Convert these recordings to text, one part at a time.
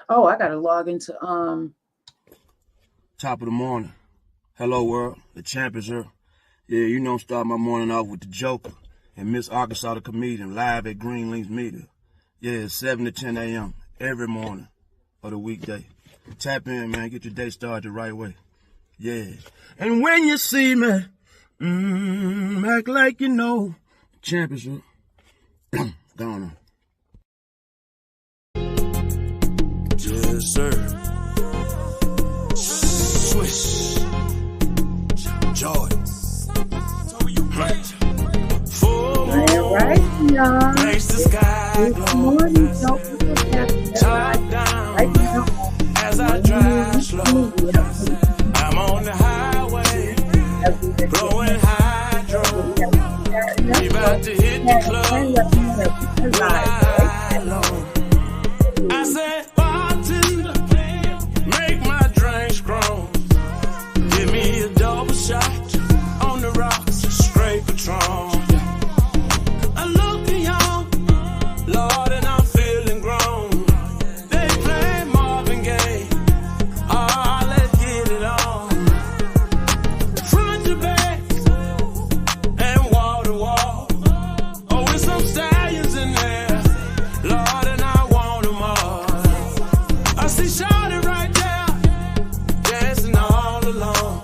Oh, I gotta log into Top of the morning. Hello, world. The champ is here. Yeah, you know I'm starting my morning off with the Joker and Miss Arkansas the comedian live at Green Links Media. Yeah, it's 7 to 10 a.m. every morning of the weekday. Tap in, man. Get your day started the right way. Yeah. And when you see me, act like you know. Champ is here. Gone. Yes, sir. Swish. Joy. all right, y'all. Makes the sky Good morning. Don't forget top right down now. as I drive slow. I'm on the highway, blowing hydro. We about to hit the club. Lie low. I said, bartender, make my drink strong. Give me a double shot on the rocks, straight Patron. I'm looking young, Lord, and I'm feeling grown. They play Marvin Gaye. Oh, let's get it on. Front to back and wall to wall. Oh, with some stallions in there, Lord, and I want them all. I see Shawty right there, dancing all alone.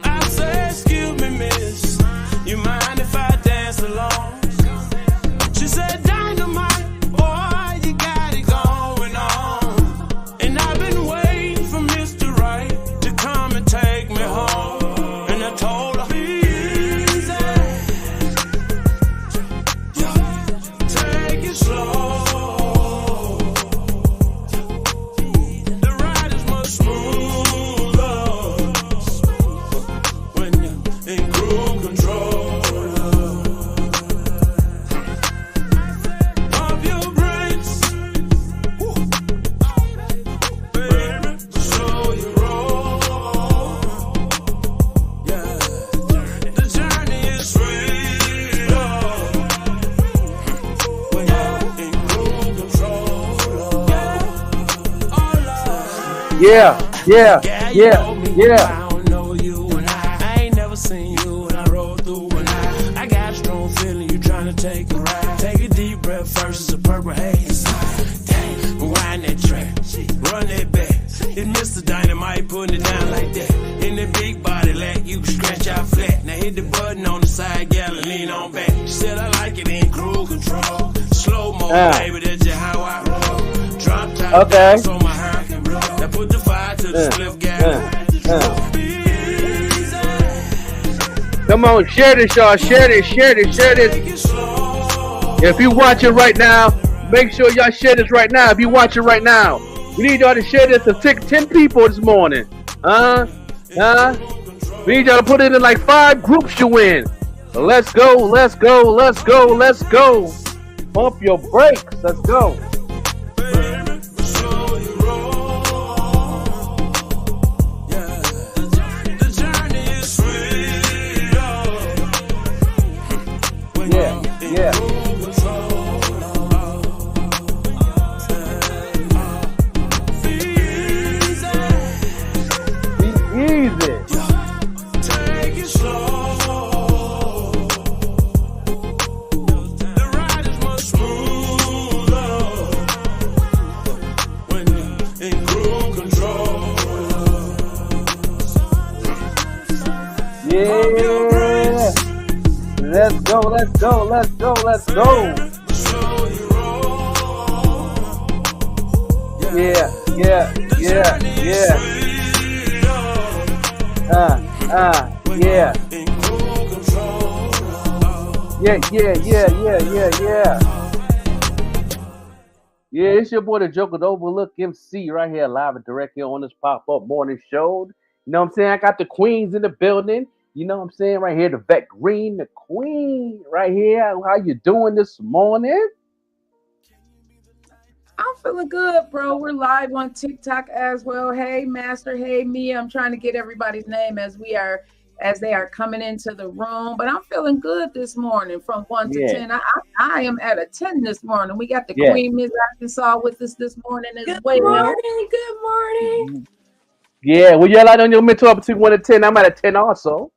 I say, excuse me, miss, you mind if I dance along? She said, dynamite, boy, you got it going on. And I've been waiting for Mr. Right to come and take me home. And I told her, easy, take it slow. The ride is much smoother when you're in cruise control. Pump your brakes, baby, so you roll. Yeah, the journey is sweet when you're in cruise control. I don't know you and I ain't never seen you and I rolled through and I got a strong feeling you trying to take a ride. Take a deep breath first, it's a purple haze. Dang, rewind that track, run that back. It's Mr. Dynamite putting it down like that. In the big body lag, you can scratch out flat. Now hit the button on the side, gal, and lean on back. She said I like it in cruise control. Slow mo, baby, that's just how I roll. Drop top down so my hair can blow. Now put the fire to the split gal. Come on, share this, y'all. Share this. If you watch it right now, make sure y'all share this right now. If you watch it right now, we need y'all to share this to 10 people this morning. We need y'all to put it in like 5 groups you in. So let's go. Pump your brakes. Let's go. Yeah. Be easy. Take it slow. The ride is much smoother when you're in cruise control. Yeah. Let's go. Yeah. Yeah. Yeah, it's your boy the Joker, the Overlook MC, right here, live and direct here on this pop-up morning show. You know what I'm saying? I got the queens in the building. You know what I'm saying? Right here, the Vet Green, the queen, right here. How you doing this morning? I'm feeling good, bro. We're live on TikTok as well. Hey, Master. Hey, Mia. I'm trying to get everybody's name as we are as they are coming into the room. But I'm feeling good this morning from 1 to Yeah, 10. I am at a 10 this morning. We got the yeah. Queen Miss Arkansas with us this morning as Good well. morning. Good morning. Yeah, well, yell out on your mental up between 1 and 10. I'm at a 10 also.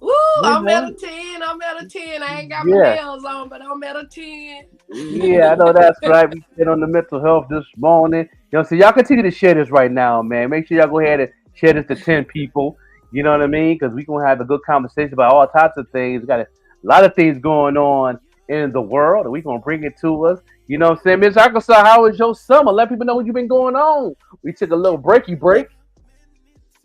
Woo! You I'm at know? a 10. I'm at a 10. I ain't got my Yeah, nails on, but I'm at a 10. yeah, I know that's right. We get on the mental health this morning. So y'all continue to share this right now, man. Make sure y'all go ahead and share this to 10 people. You know what I mean? Because we going to have a good conversation about all types of things. We got a lot of things going on in the world, and we going to bring it to us. You know what I'm saying? Miss Arkansas, how was your summer? Let people know what you've been going on. We took a little breaky break.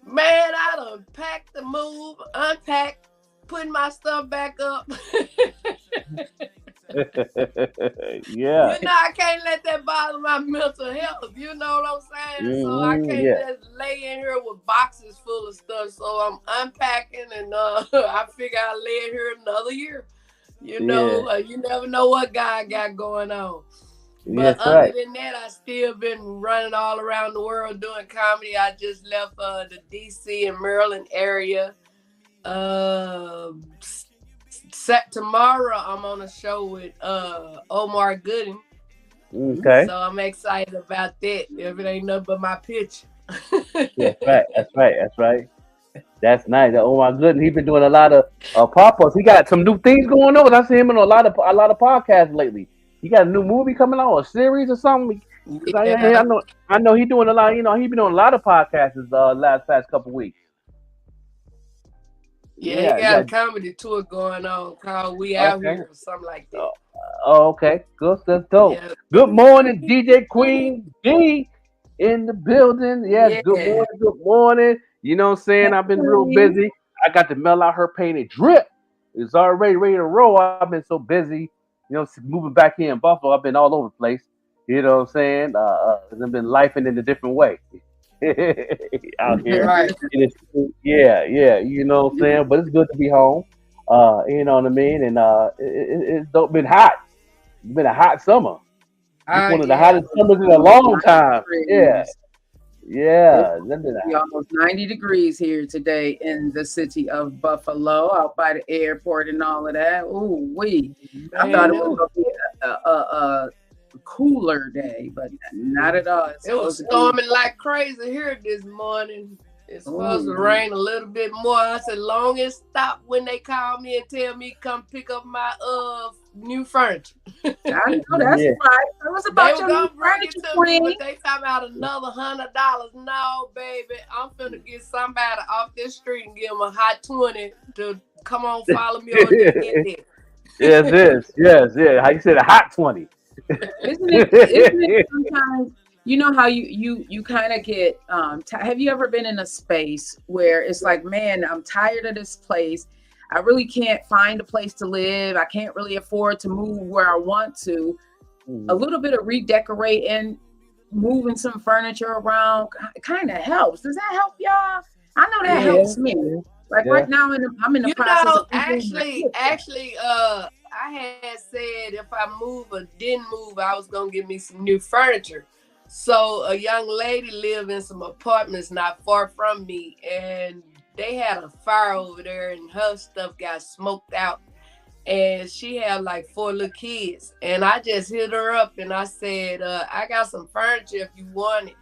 Man, I done packed the move, unpacked, putting my stuff back up. Yeah. I can't let that bother my mental health. You know what I'm saying? So I can't Yeah. just lay in here with boxes full of stuff. So I'm unpacking, and I figure I'll lay in here another year. Yeah. You never know what God got going on. But That's other right. than that, I still been running all around the world doing comedy. I just left the DC and Maryland area. Uh, Set tomorrow, I'm on a show with Omar Gooding, Okay. so I'm excited about that. If it ain't nothing but my picture. That's right. That's right. That's right. That's nice. Oh my goodness, he's been doing a lot of pop-ups. He got some new things going on. I see him in a lot of podcasts lately. He got a new movie coming out, or a series or something. Cause I Yeah, know he doing a lot. He been doing a lot of podcasts last past couple weeks. yeah, he Yeah, got yeah. a comedy tour going on called We Out Okay. Here or something like that. Oh, oh, okay. Good. That's dope. Yeah, Good morning, DJ Queen D in the building. Yes. Good yeah. morning. Good morning. You know what I'm saying? I've been real Queen. busy. I got to mail out her painted drip. It's already ready to roll. I've been so busy. Moving back here in Buffalo. I've been all over the place. You know what I'm saying? I've been lifing in a different way out here. Right. Yeah, yeah. You know what I'm saying? But it's good to be home. You know what I mean? And it's been hot. It's been a hot summer. This Oh one of the yeah. hottest summers in a Almost long 90 time. Yeah, degrees. It's yeah. That's been be almost 90 degrees here today in the city of Buffalo, out by the airport and all of that. Ooh, I thought Man, it was Ooh, going to be a cooler day, but not at all. It's it was supposed to be. storming like crazy here this morning. It's supposed to Ooh, rain a little bit more. I said, long as stop when they call me and tell me come pick up my new furniture. I know that's yeah. right. It was They about were your new gonna bring it furniture, to me, Queen. but they talking about another $100. No, baby, I'm finna get somebody off this street and give them a hot 20 to come on, follow me over there and get Yes, there. yes. How you said a hot 20. Isn't it sometimes you know how you kind of get have you ever been in a space where it's like, man, I'm tired of this place. I really can't find a place to live. I can't really afford to move where I want to. A Mhm. little bit of redecorating, moving some furniture around kind of helps. Does that help y'all? I know that Yeah, helps me. yeah, Like yeah. right now I'm in the process of redoing my kitchen. I had said if I move or didn't move, I was gonna get me some new furniture. So a young lady lived in some apartments not far from me, and they had a fire over there, and her stuff got smoked out. And she had like 4 little kids, and I just hit her up and I said, I got some furniture if you want it.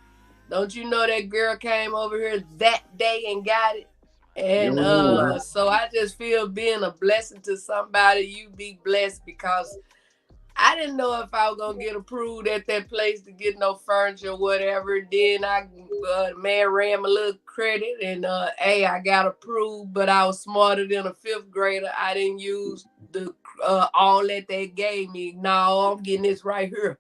Don't you know that girl came over here that day and got it? And Mhm. Wow. so I just feel being a blessing to somebody, you be blessed, because I didn't know if I was gonna get approved at that place to get no furniture or whatever. Then the man ran my little credit, and I got approved, but I was smarter than a fifth grader. I didn't use the all that they gave me. No, I'm getting this right here,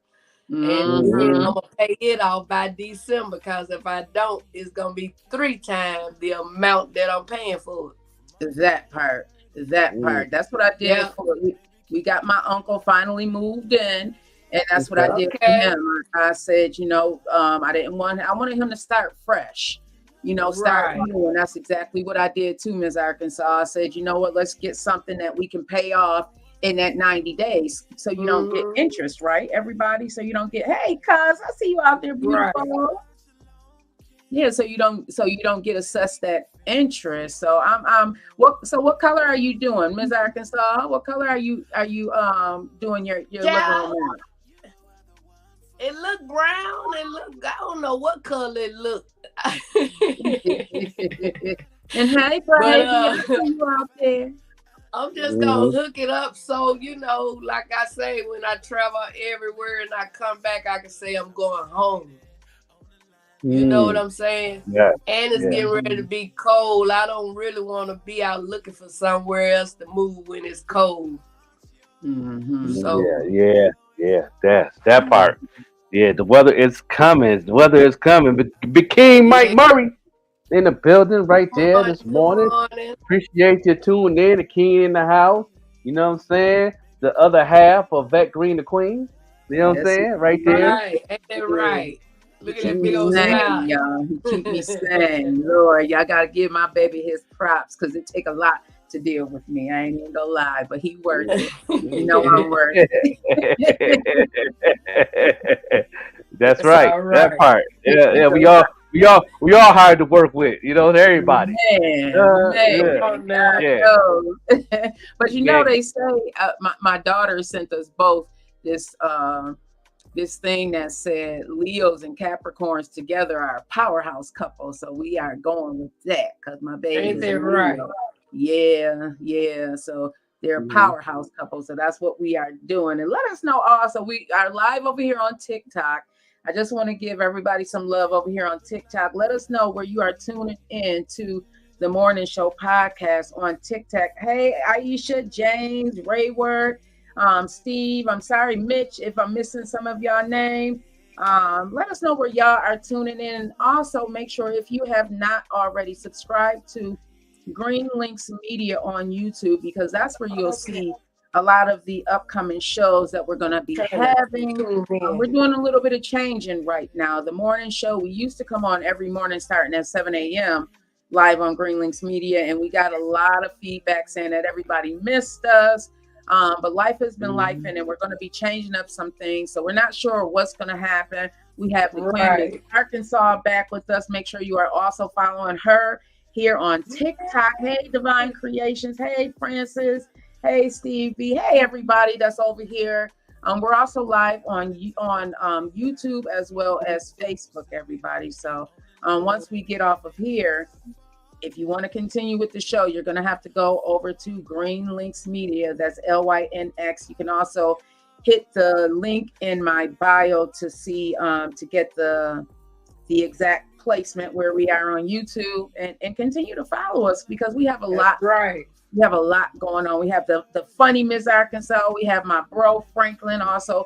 and then Hmm. I'm gonna pay it off by December. Because if I don't, it's gonna be 3 times the amount that I'm paying for it. That part. That Mhm. part. That's what I did Yeah. for we got my uncle finally moved in, and that's what I Okay. did for Okay. him. I said, I wanted him to start fresh, start Right. new. And that's exactly what I did too, Ms. Arkansas. I said, you know what, let's get something that we can pay off in that 90 days. So you don't get Hmm. interest, right? Everybody. So you don't get, hey, cuz, I see you out there, Right. beautiful. Yeah, so you don't get assessed that interest. So what color are you doing, Ms. Arkansas? What color are you doing your living room Child, it look brown. It look, I don't know what color it look. in? And hey, But baby, I see you out there. I'm just gonna Hmm. hook it up so like I say, when I travel everywhere and I come back, I can say I'm going home. You know what Mm. I'm saying? Yeah, And it's yeah, getting ready to Mhm. be cold. I don't really want to be out looking for somewhere else to move when it's cold. Mhm. yeah, So yeah, yeah. That's that Mhm. part. Yeah, the weather is coming. The weather is coming. But King Mike yeah, Murray in the building right good there morning, this good morning. morning. Appreciate you tuning in. The King in the house. You know what I'm saying? The other half of Vet Green the Queen. You know what I'm Yes, saying? Right there. indeed. Right, ain't that Yeah. right? He Look at keep that me big old sane, smile. y'all. He keep me sane. Lord, y'all gotta give my baby his props because it take a lot to deal with me. I ain't even gonna lie, but he worth it. You know I'm worth it. That's That's right. all That right. part. Yeah, yeah. We So, all we all hard to work with. You know, everybody. man, Yeah, Come on now. yeah, God knows. But yeah. they say my daughter sent us both this this thing that said Leos and Capricorns together are a powerhouse couple. So we are going with that because my baby Ain't is a that right? Leo. Yeah, yeah. So they're a Mhm. powerhouse couple. So that's what we are doing. And let us know also, we are live over here on TikTok. I just want to give everybody some love over here on TikTok. Let us know where you are tuning in to the Morning Show podcast on TikTok. Hey, Aisha, James, Rayward, Steve. I'm sorry, Mitch, if I'm missing some of y'all name. Let us know where y'all are tuning in. Also, make sure if you have not already subscribed to Green Links Media on YouTube, because that's where you'll Okay. see a lot of the upcoming shows that we're going to be Trying to having. tune We're in. doing a little bit of changing right now. The morning show, we used to come on every morning starting at 7 a.m. live on Green Links Media, and we got a lot of feedback saying that everybody missed us. But life has been life, Mhm. and we're going to be changing up some things. So we're not sure what's going to happen. We have the Queen Miss Right. Arkansas back with us. Make sure you are also following her here on TikTok. Hey, Divine Creations. Hey, Francis. Hey, Steve B. Hey, everybody that's over here. We're also live on YouTube as well as Facebook, everybody. So once we get off of here, if you want to continue with the show, you're going to have to go over to Green Links Media. That's LYNX. You can also hit the link in my bio to see to get the exact placement where we are on YouTube, and continue to follow us because we have a That's lot. right. We have a lot going on. We have the funny Miss Arkansas. We have my bro Franklin also.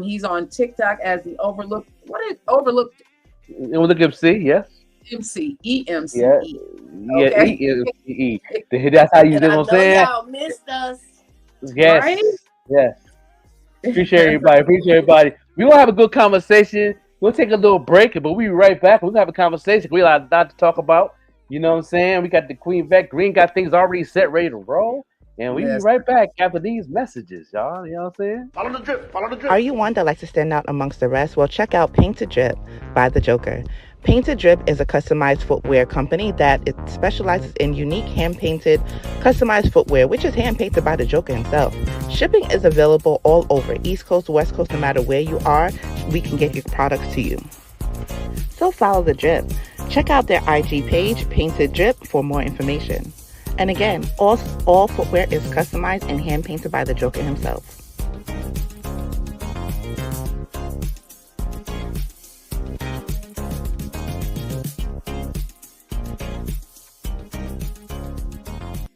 He's on TikTok as the Overlooked. What is Overlooked And we look at C. Yes. MC EMCE? Yeah. Yeah. Okay, E. That's how you And do. I What I'm know saying. y'all missed us. right? Yes. Yes. Appreciate everybody. Appreciate everybody. We gonna have a good conversation. We'll take a little break, but we'll be right back. We're gonna have a conversation. We got a lot to talk about. You know what I'm saying? We got the Queen Vet Green got things already set, ready to roll. And we'll be Yes. right back after these messages, y'all. You know what I'm saying? Follow the drip. Follow the drip. Are you one that likes to stand out amongst the rest? Well, check out Painted Drip by The Joker. Painted Drip is a customized footwear company that it specializes in unique hand-painted, customized footwear, which is hand-painted by The Joker himself. Shipping is available all over, East Coast, West Coast, no matter where you are, we can get your products to you. So follow The Drip. Check out their IG page, Painted Drip, for more information. And again, all footwear is customized and hand-painted by The Joker himself.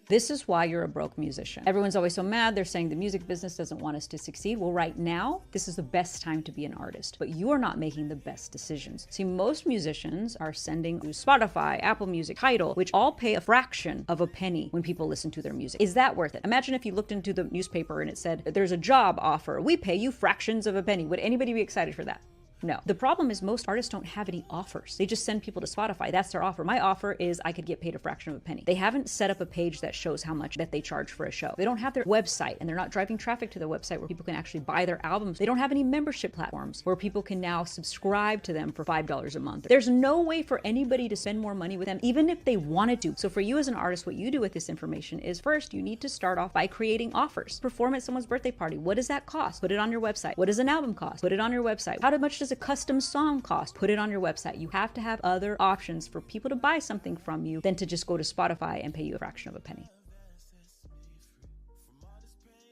This is why you're a broke musician. Everyone's always so mad. They're saying the music business doesn't want us to succeed. Well, right now, this is the best time to be an artist, but you are not making the best decisions. See, most musicians are sending to Spotify, Apple Music, Tidal, which all pay a fraction of a penny when people listen to their music. Is that worth it? Imagine if you looked into the newspaper and it said, there's a job offer. We pay you fractions of a penny. Would anybody be excited for that? No. The problem is most artists don't have any offers. They just send people to Spotify. That's their offer. My offer is I could get paid a fraction of a penny. They haven't set up a page that shows how much that they charge for a show. They don't have their website, and they're not driving traffic to their website where people can actually buy their albums. They don't have any membership platforms where people can now subscribe to them for $5 a month. There's no way for anybody to spend more money with them, even if they wanted to. So for you as an artist, what you do with this information is first, you need to start off by creating offers. Perform at someone's birthday party. What does that cost? Put it on your website. What does an album cost? Put it on your website. How much does a custom song cost? Put it on your website. You have to have other options for people to buy something from you than to just go to Spotify and pay you a fraction of a penny.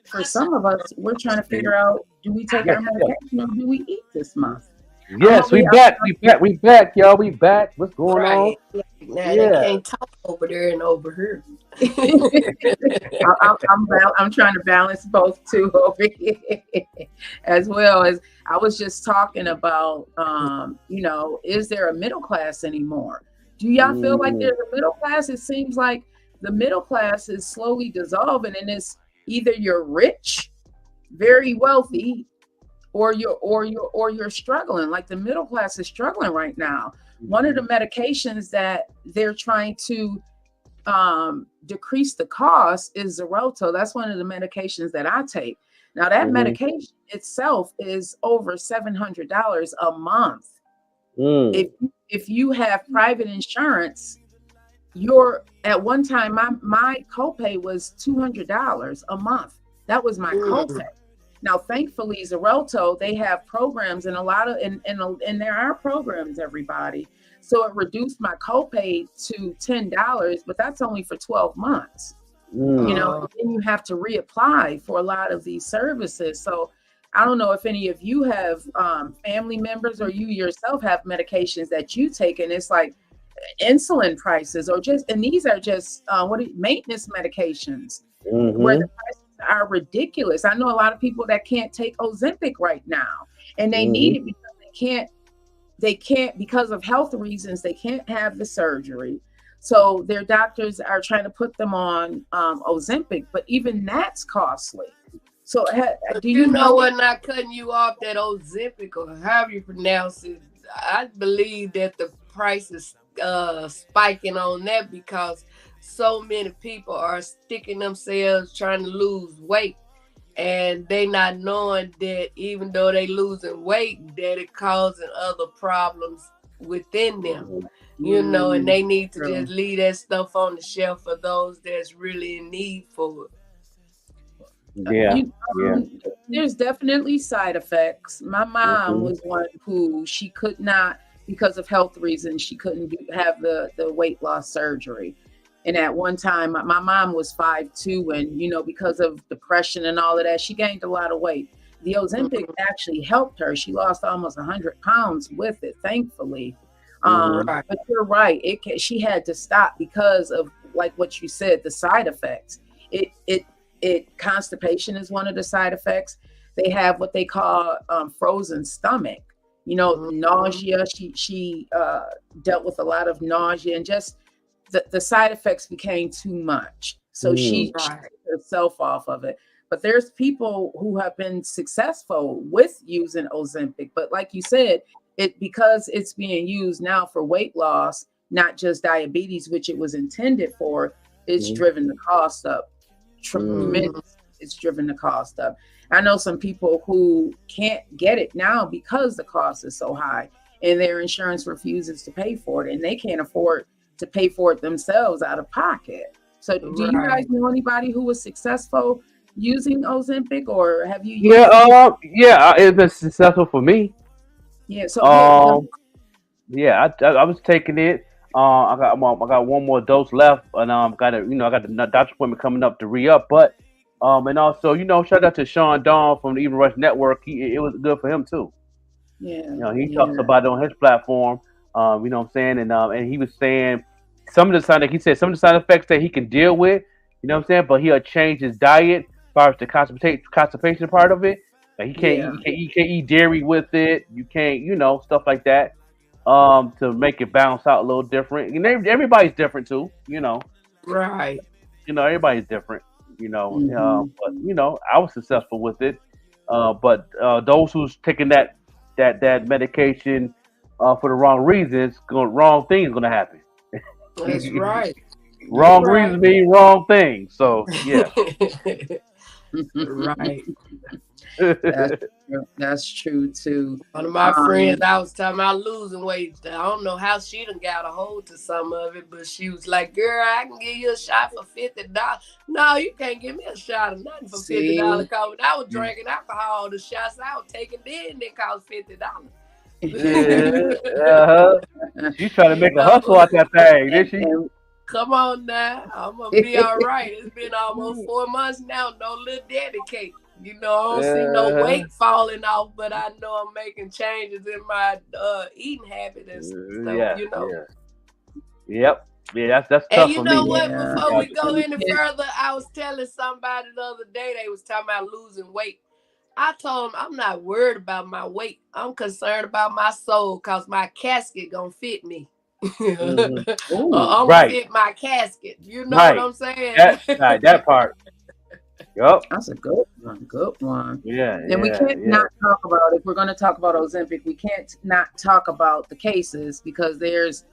For some of us, we're trying to figure out, do we take our medication or do we eat this month? Yes, we back, y'all. We back. What's going on? Now they can't talk over there and over here. I'm trying to balance both too over here, as well as I was just talking about. Is there a middle class anymore? Do y'all feel like there's a middle class? It seems like the middle class is slowly dissolving, and it's either you're rich, very wealthy, or you're struggling. Like the middle class is struggling right now. One of the medications that they're trying to decrease the cost is Xarelto. That's one of the medications that I take. Now that medication itself is over $700 a month. If you have private insurance, at one time my copay was $200 a month. That was my copay. Now, thankfully, Xarelto, they have programs, and and there are programs, everybody. So it reduced my copay to $10, but that's only for 12 months. And then you have to reapply for a lot of these services. So I don't know if any of you have family members or you yourself have medications that you take, and it's like insulin prices, and these are just maintenance medications where the prices are ridiculous. I know a lot of people that can't take Ozempic right now, and they need it because they can't because of health reasons. They can't have the surgery, so their doctors are trying to put them on Ozempic, but even that's costly. So do you know what? Not cutting you off, that Ozempic or however you pronounce it, I believe that the price is spiking on that because so many people are sticking themselves trying to lose weight, and they not knowing that even though they losing weight, that it causing other problems within them, and they need to just leave that stuff on the shelf for those that's really in need for it. There's definitely side effects. My mom was one who she could not, because of health reasons, she couldn't have the weight loss surgery. And at one time, my mom was 5'2", and because of depression and all of that, she gained a lot of weight. The Ozempic actually helped her. She lost almost 100 pounds with it, thankfully. But you're right; she had to stop because of, like what you said, the side effects. Constipation is one of the side effects. They have what they call frozen stomach. Nausea. She dealt with a lot of nausea, and just the side effects became too much. So she took herself off of it. But there's people who have been successful with using Ozempic. But like you said, because it's being used now for weight loss, not just diabetes, which it was intended for, it's driven the cost up tremendous. It's driven the cost up. I know some people who can't get it now because the cost is so high and their insurance refuses to pay for it, and they can't afford to pay for it themselves out of pocket. So do you guys know anybody who was successful using Ozempic, or have you used it? It's been successful for me. Yeah. So I was taking it. I got one more dose left, and I got the doctor's appointment coming up to re-up. But and also, shout out to Sean Dawn from the Even Rush Network. It was good for him too. Yeah. He talks about it on his platform. You know what I'm saying, and he was saying some of the side effects that he can deal with. You know what I'm saying, but he'll change his diet as far as the constipation part of it. Like he can't eat dairy with it. You can't, stuff like that. To make it balance out a little different. Everybody's different too, Right. Everybody's different, but I was successful with it. But those who's taking that that medication for the wrong reasons, wrong things gonna happen. That's right. You're Wrong right. reasons mean wrong things. So yeah. Right. That's true. That's true too. One of my friends, I was talking about losing weight. I don't know how she done got a hold to some of it, but she was like, "Girl, I can give you a shot for $50." No, you can't give me a shot of nothing for $50. See, Cause when I was drinking alcohol, the shots I was taking then they cost $50. Yeah, uh-huh. She's trying to You make a hustle know, out that thing, did she? and come on now, I'm gonna be all right. It's been almost 4 months now, no little daddy cake. You know, I don't see no Uh-huh. weight falling off, but I know I'm making changes in my eating habit and stuff, Yeah, you know. yeah. Yep. Yeah, that's And tough you for know me. what? yeah, Before we and go we any can't. further, I was telling somebody the other day, they was talking about losing weight. I told them I'm not worried about my weight. I'm concerned about my soul because my casket gonna fit me. Or Hmm. Ooh, I'm gonna Right, fit my casket. You know what right. I'm saying? That right, that part. Yup. that's a good one. Good one. Yeah, And we yeah, can't yeah. not talk about, if we're going to talk about Ozempic, we can't not talk about the cases because there's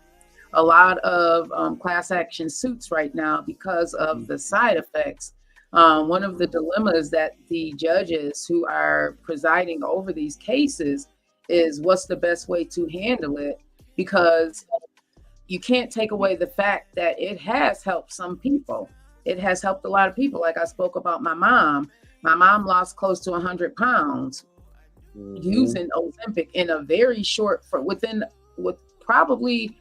a lot of class action suits right now because of the side effects. One of the dilemmas that the judges who are presiding over these cases is what's the best way to handle it, because you can't take away the fact that it has helped some people. It has helped a lot of people. Like I spoke about my mom. My mom lost close to 100 pounds Hmm. using Ozempic in a very short, for within with probably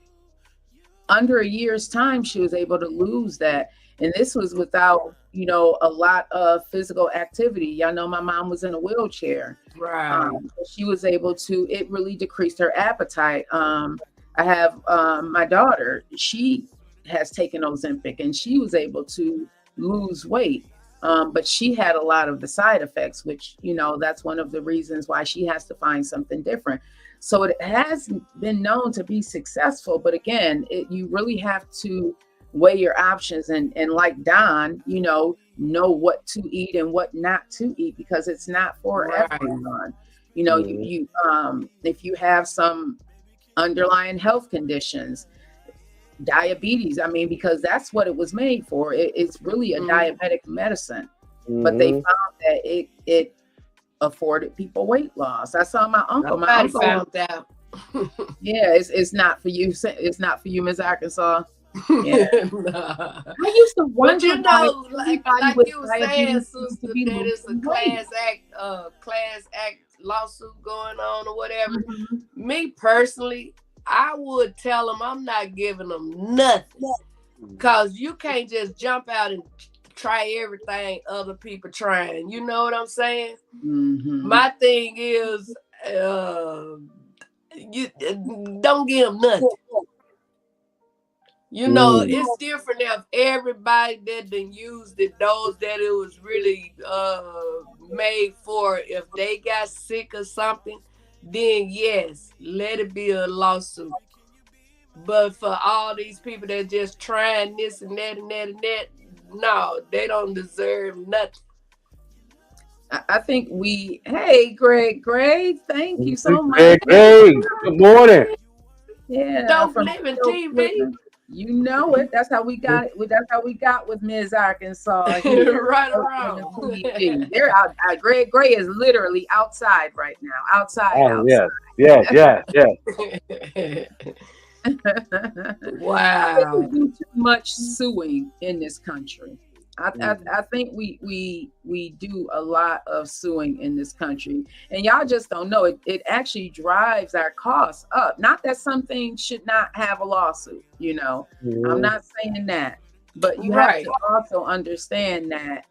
under a year's time, she was able to lose that. And this was without, a lot of physical activity. Y'all know my mom was in a wheelchair. Right. She was able to, it really decreased her appetite. I have my daughter, she has taken Ozempic and she was able to lose weight. But she had a lot of the side effects, which, that's one of the reasons why she has to find something different. So it has been known to be successful. But again, you really have to weigh your options and like Don, know what to eat and what not to eat because it's not for Right. everyone. Hmm. If you have some underlying health conditions, diabetes, I mean, because that's what it was made for. It's really a Mhm. diabetic medicine, but they Hmm. found that it afforded people weight loss. I saw my uncle. My Nobody uncle, found out. yeah, it's not for you. It's not for you, Miss Arkansas. Yeah, Nah. I used to But wonder you why know, everybody like with you were saying, diabetes seems to sister, be that it's a losing weight. class act lawsuit going on or whatever. Mhm. Me personally, I would tell them I'm not giving them nothing. Cause you can't just jump out and try everything other people trying. You know what I'm saying? Mhm. My thing is, uh, you don't give them nothing. You know, Mm. it's different now. If everybody that done used it, those that it was really made for, if they got sick or something, then yes, let it be a lawsuit. But for all these people that just trying this and that and that and that, no, they don't deserve nothing. I think hey, Greg, thank you so much. Hey, hey, good morning. Yeah, Dope from living Dope TV. Living. You know it. That's how we got it. That's how we got with Ms. Arkansas here. Right Dope around. Living TV. They're out. Greg Gray is literally outside right now. Outside, Oh outside. yes, yes, yes, yes. I think we Wow. do too much suing in this country. I, I, Mm. I think we do a lot of suing in this country, and y'all just don't know it. It actually drives our costs up. Not that some things should not have a lawsuit. I'm Mhm. not saying that, but you have Right. to also understand that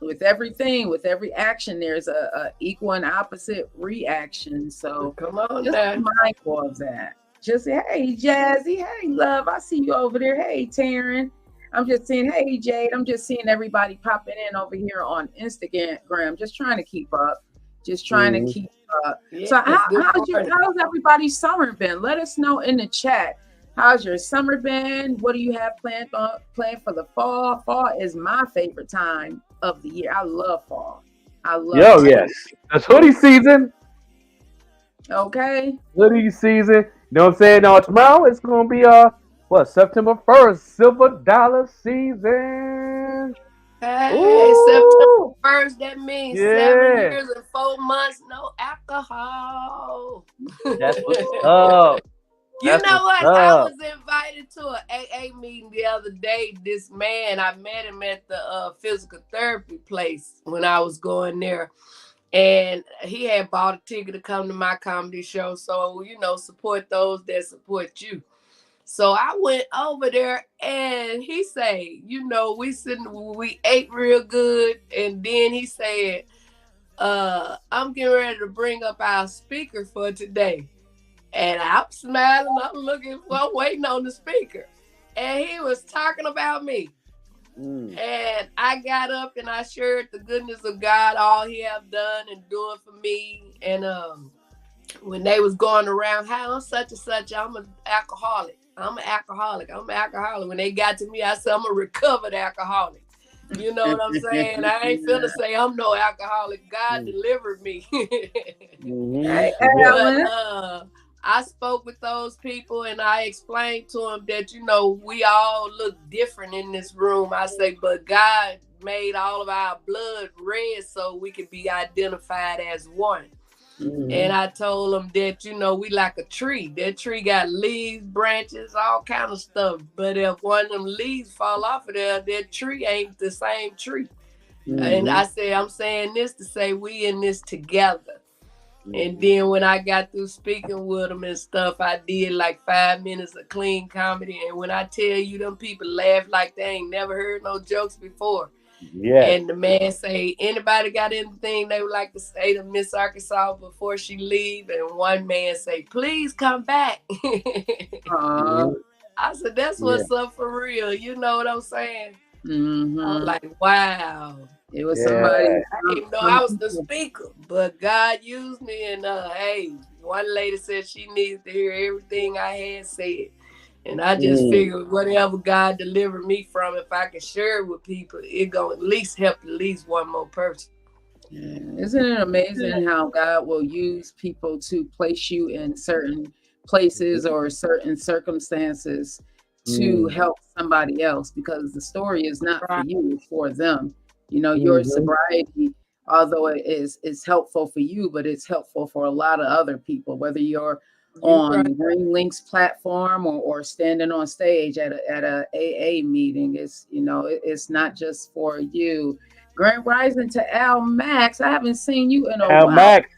with everything, with every action, there's a equal and opposite reaction. So Come on just be now. mindful of that. Just say, hey, Jazzy, hey, love, I see you over there. Hey, Taryn. I'm just saying, hey, Jade. I'm just seeing everybody popping in over here on Instagram. Just trying to keep up. Just trying to Mhm. keep up. So Yes, good morning. how's everybody's summer been? Let us know in the chat. How's your summer been? What do you have planned for the fall? Fall is my favorite time of the year. I love fall. I love Yo, fall. yes. It's hoodie season. Okay. Hoodie season. You know what I'm saying? Now tomorrow it's gonna be September 1st, silver dollar season. Hey, September Ooh, 1st, that means yeah. 7 years and 4 months, no alcohol. That's what's Ooh. up. You That's know what's what? I up. was invited to a AA meeting the other day. This man, I met him at the physical therapy place when I was going there. And he had bought a ticket to come to my comedy show. So, support those that support you. So I went over there and he said, we ate real good. And then he said, I'm getting ready to bring up our speaker for today. And I'm smiling, I'm waiting on the speaker. And he was talking about me. Mm. And I got up and I shared the goodness of God, all he have done and doing for me. And when they was going around, how I'm such and such, I'm an alcoholic. I'm an alcoholic. I'm an alcoholic. When they got to me, I said, I'm a recovered alcoholic. You know what I'm saying? I ain't finna say I'm no alcoholic. God Mm. delivered me. Hey, Yeah. But Alan. I spoke with those people and I explained to them that, we all look different in this room. I say, but God made all of our blood red so we could be identified as one. And Mm-hmm. I told them that, we like a tree. That tree got leaves, branches, all kind of stuff. But if one of them leaves fall off of there, that tree ain't the same tree. And Mm-hmm. I say, I'm saying this to say we in this together. And Mm-hmm. then when I got through speaking with them and stuff, I did like 5 minutes of clean comedy. And when I tell you, them people laugh like they ain't never heard no jokes before. Yes. And the man say, anybody got anything they would like to say to Miss Arkansas before she leave? And one man say, please come back. Uh, Mm-hmm. I said, that's Yeah. what's up for real. You know what I'm saying? I was mm-hmm. like, wow. It was somebody. Yeah. I didn't know Some I was the people. speaker, but God used me. And hey, one lady said she needs to hear everything I had said. And I just Mm. figured whatever God delivered me from, if I can share it with people, it gonna at least help at least one more person. Yeah. Isn't it amazing how God will use people to place you in certain places or certain circumstances to Mm. help somebody else? Because the story is not for Right. you, it's for them. You know, your Mm-hmm. sobriety, although it is helpful for you, but it's helpful for a lot of other people, whether you're You on right. the Green Links platform or standing on stage at a AA meeting. It's not just for you. Grand Rising to Al Max. I haven't seen you in a Al while. Max.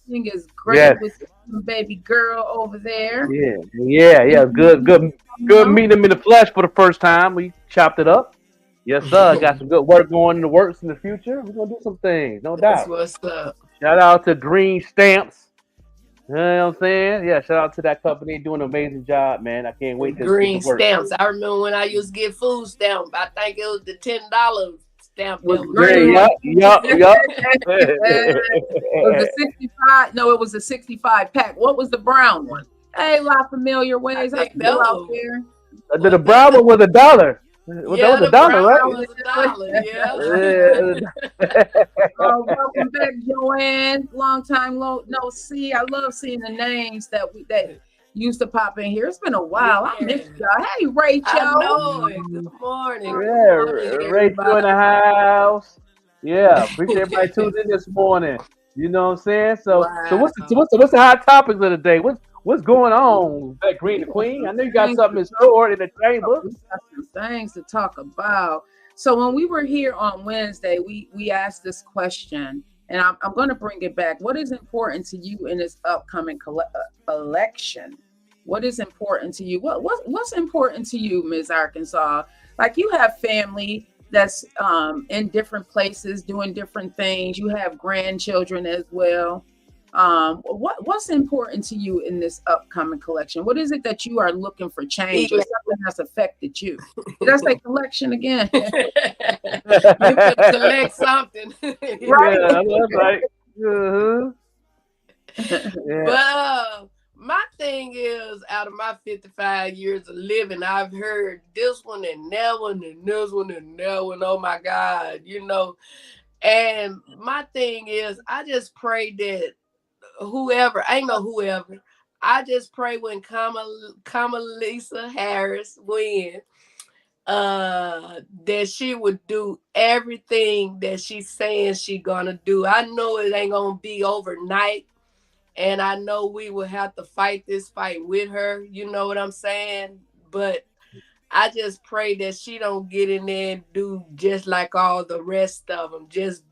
Everything is great Yes. with the baby girl over there. Yeah. Yeah. Yeah. Good. Anything Good. coming Good out? meeting him in the flesh for the first time. We chopped it up. Yes, sir. Got some good work going in the works in the future. We're gonna do some things, no That's doubt. what's up. Shout out to Green Stamps. You know what I'm saying? Yeah, shout out to that company doing an amazing job, man. I can't The wait to get to green work. stamps. I remember when I used to get food stamp. I think it was the $10 stamp Was that was Yeah, green yup, one. green. yup, yup. Was the 65? No, it was a 65 pack. What was the brown one? Hey, La Familiar I Ways. I'm think that still out was there. The was brown that. one was $1. That was Yeah, a the dollar, brown right? one was $1. Yeah. Welcome back, Joanne. Long time no see. I love seeing the names that used to pop in here. It's been a while. I missed Yeah. y'all. Hey, I Rachel. know it. Good morning. Good Yeah, morning, Rachel in the everybody. house. Yeah, appreciate everybody tuning in this morning. You know what I'm saying? So Wow. what's the hot topics of the day? What's going on, that Green We the got Queen? some I know you got things something to in talk store in the chamber. We got some things to talk about. So when we were here on Wednesday, we asked this question, and I'm going to bring it back. What is important to you in this upcoming election? What is important to you? What's important to you, Ms. Arkansas? Like you have family that's in different places doing different things. You have grandchildren as well. What's important to you in this upcoming collection? What is it that you are looking for change or Elect. something that's affected you? Did I say collection again? You could collect something. Right. Yeah, that's right. Uh-huh. But Yeah. my thing is, out of my 55 years of living, I've heard this one and that one and this one and that one. Oh my God, And my thing is, I just pray that whoever, ain't no whoever. I just pray when Kamala Harris win, that she would do everything that she's saying she gonna do. I know it ain't gonna be overnight, and I know we will have to fight this fight with her. You know what I'm saying? But I just pray that she don't get in there and do just like all the rest of them, just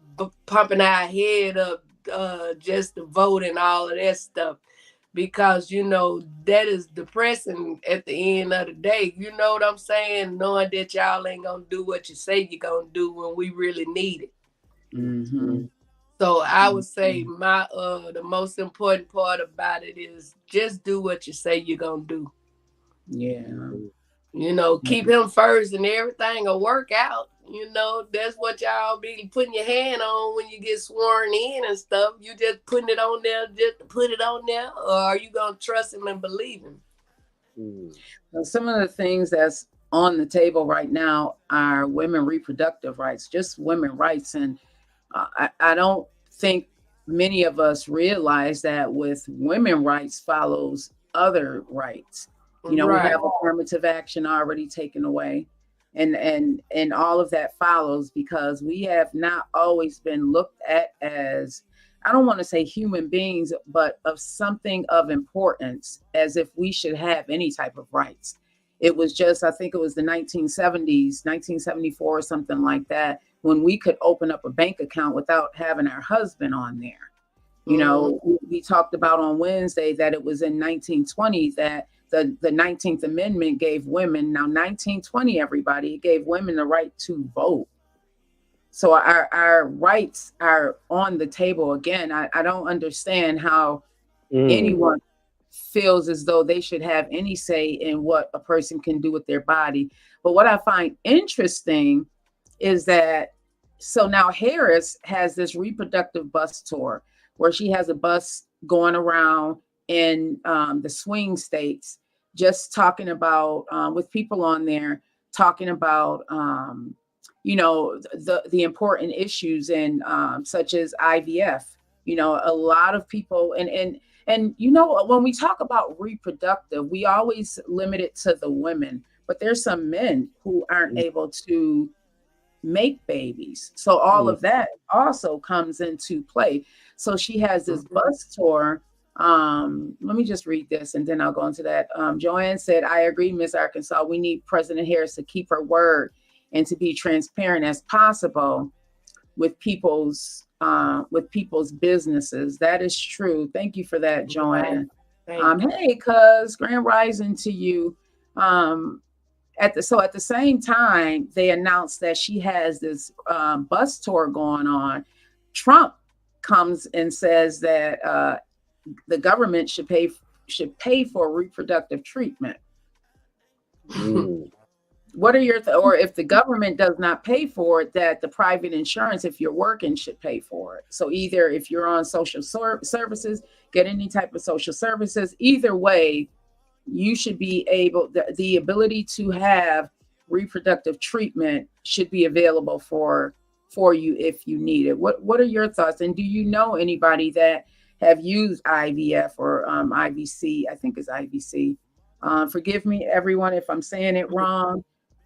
pumping our head up, just to vote and all of that stuff. Because that is depressing at the end of the day. You know what I'm saying? Knowing that y'all ain't gonna do what you say you're gonna do when we really need it. Mm-hmm. So I would say my the most important part about it is just do what you say you're gonna do. Yeah. Keep him first and everything will work out. That's what y'all be putting your hand on when you get sworn in and stuff. You just putting it on there just to put it on there, or are you gonna trust him and believe him? Well, some of the things that's on the table right now are women reproductive rights, just women rights. And I don't think many of us realize that with women rights follows other rights. We Right. have affirmative action already taken away. And all of that follows because we have not always been looked at as, I don't want to say human beings, but of something of importance, as if we should have any type of rights. It was just, I think it was the 1970s, 1974 or something like that, when we could open up a bank account without having our husband on there. We talked about on Wednesday that it was in 1920 that the 19th Amendment gave women, now 1920, everybody, it gave women the right to vote. So our rights are on the table again. I don't understand how anyone feels as though they should have any say in what a person can do with their body. But what I find interesting is that, so now Harris has this reproductive bus tour where she has a bus going around in the swing states, just talking about with people on there, talking about the important issues and such as IVF. A lot of people and when we talk about reproductive, we always limit it to the women, but there's some men who aren't able to make babies. So all of that also comes into play. So she has this bus tour. Let me just read this and then I'll go into that. Joanne said, I agree, Miss Arkansas. We need President Harris to keep her word and to be transparent as possible with people's businesses. That is true. Thank you for that, Joanne. Hey, cuz Grand Rising to you. At the same time, they announced that she has this bus tour going on. Trump comes and says that the government should pay for reproductive treatment. What are your or if the government does not pay for it, that the private insurance, if you're working, should pay for it. So either if you're on social services, get any type of social services, either way, you should be able, the ability to have reproductive treatment should be available for you if you need it. What are your thoughts? And do you know anybody that have used IVF or IVC? I think it's IVC. Forgive me, everyone, if I'm saying it wrong.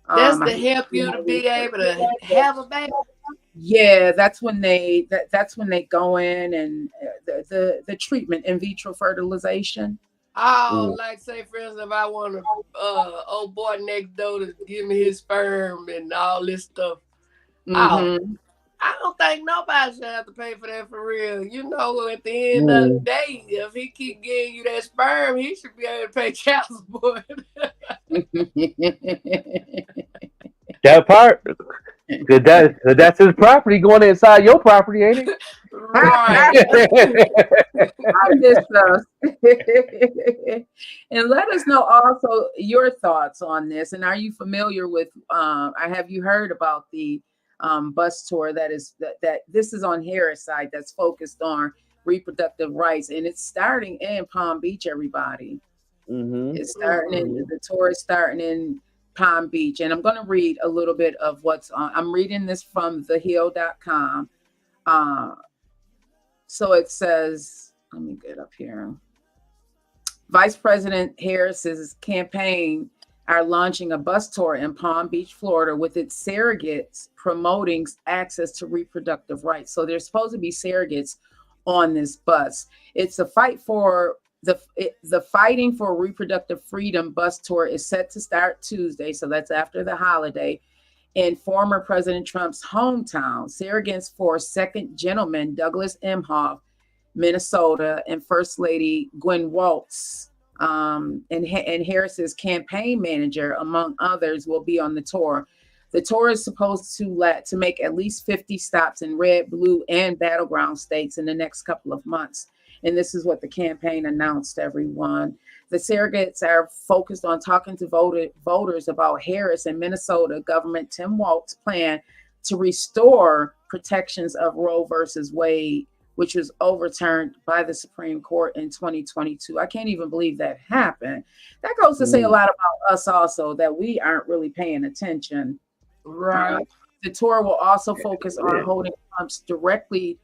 That's to help you to be able to have a baby. Yeah, that's when they go in and the treatment, in vitro fertilization. Oh, like say for instance, if I want a old boy next door to give me his sperm and all this stuff. Oh, I don't think nobody should have to pay for that for real. At the end of the day, if he keep getting you that sperm, he should be able to pay child support. That part, that's his property going inside your property, ain't it? Right. And let us know also your thoughts on this. And are you familiar with? Have you heard about the bus tour that this is on Harris side that's focused on reproductive rights, and it's starting in Palm Beach. Everybody, it's starting in the tour is starting in Palm Beach, and I'm going to read a little bit of what's on. I'm reading this from thehill.com. So it says, Let me get up here. Vice President Harris's campaign are launching a bus tour in Palm Beach, Florida, with its surrogates promoting access to reproductive rights. So there's supposed to be surrogates on this bus. It's a fight for the Fighting for Reproductive Freedom bus tour is set to start Tuesday, so that's after the holiday, in former President Trump's hometown. Surrogates for Second Gentleman Douglas Emhoff, Minnesota, and First Lady Gwen Waltz, and Harris's campaign manager, among others, will be on the tour. The tour is supposed to make at least 50 stops in red, blue, and battleground states in the next couple of months. And this is what the campaign announced, everyone. The surrogates are focused on talking to voters about Harris and Minnesota government Tim Walz's plan to restore protections of Roe versus Wade, which was overturned by the Supreme Court in 2022. I can't even believe that happened. That goes to say a lot about us also, that we aren't really paying attention. Right. The tour will also focus on holding Trump's directly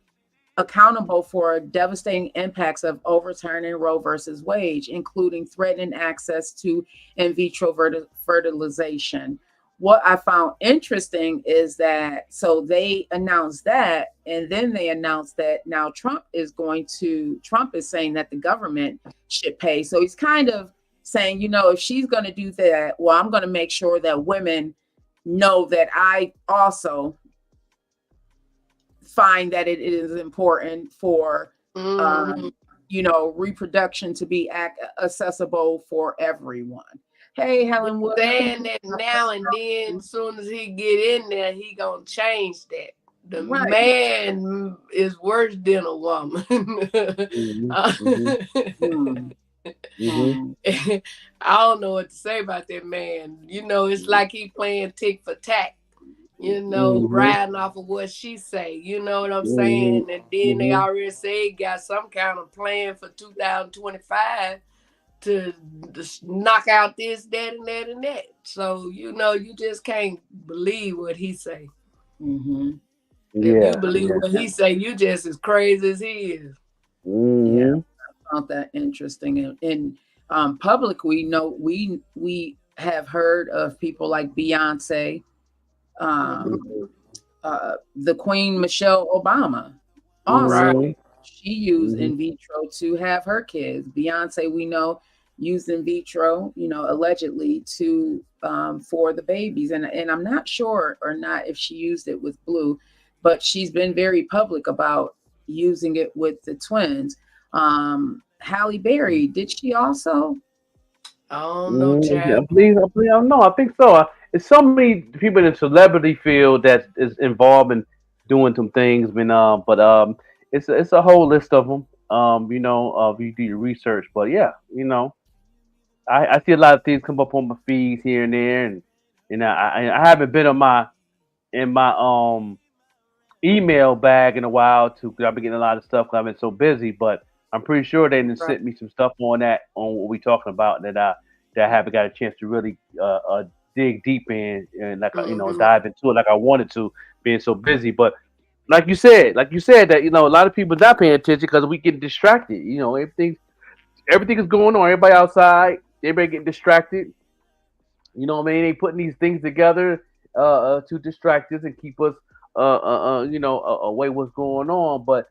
accountable for devastating impacts of overturning Roe versus Wade, including threatening access to in vitro fertilization. What I found interesting is that, so they announced that, and then they announced that now Trump is saying that the government should pay. So he's kind of saying, if she's going to do that, well, I'm going to make sure that women know that I also find that it is important for reproduction to be accessible for everyone. Hey, Helen Wood. Saying that now and then, as soon as he get in there, he gonna change that. The man is worse than a woman. I don't know what to say about that man. It's like he playing tick for tack. Riding off of what she say. You know what I'm saying? And then they already say he got some kind of plan for 2025 to knock out this, that, and that, and that. So, you just can't believe what he say. If you believe what he say, you just as crazy as he is. Yeah, I found that interesting. In public, we know we have heard of people like Beyonce, the Queen Michelle Obama. Also, she used in vitro to have her kids. Beyonce, we know, used in vitro, allegedly to for the babies. And I'm not sure or not if she used it with Blue, but she's been very public about using it with the twins. Halle Berry, did she also? I don't know, I don't know. I think so. It's so many people in the celebrity field that is involved in doing some things, but it's a whole list of them. If you do your research, but yeah, I see a lot of things come up on my feeds here and there, and I haven't been on my email bag in a while too, because I've been getting a lot of stuff because I've been so busy. But I'm pretty sure they didn't sent me some stuff on what we talking about that I haven't got a chance to really dig deep in and dive into it like I wanted to, being so busy. But like you said that a lot of people not paying attention because we get distracted. Everything is going on. Everybody outside, everybody getting distracted. You know what I mean? They putting these things together to distract us and keep us away what's going on. But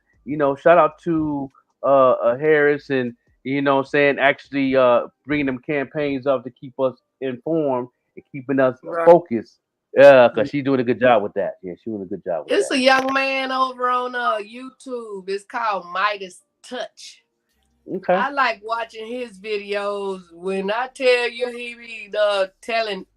shout out to Harris and saying actually bringing them campaigns up to keep us informed and keeping us focused. Yeah, because she's doing a good job with that. Yeah, she's doing a good job with that. It's a young man over on YouTube. It's called Midas Touch. Okay. I like watching his videos. When I tell you he be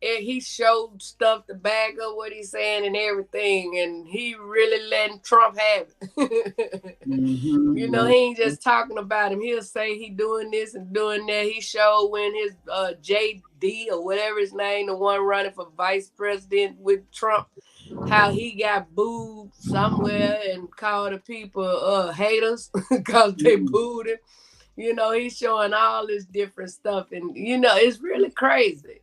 he showed stuff to back up what he's saying and everything, and he really letting Trump have it. He ain't just talking about him. He'll say he doing this and doing that. He showed when his JD or whatever his name, the one running for vice president with Trump, how he got booed somewhere and called the people haters because they booed him. He's showing all this different stuff, and it's really crazy.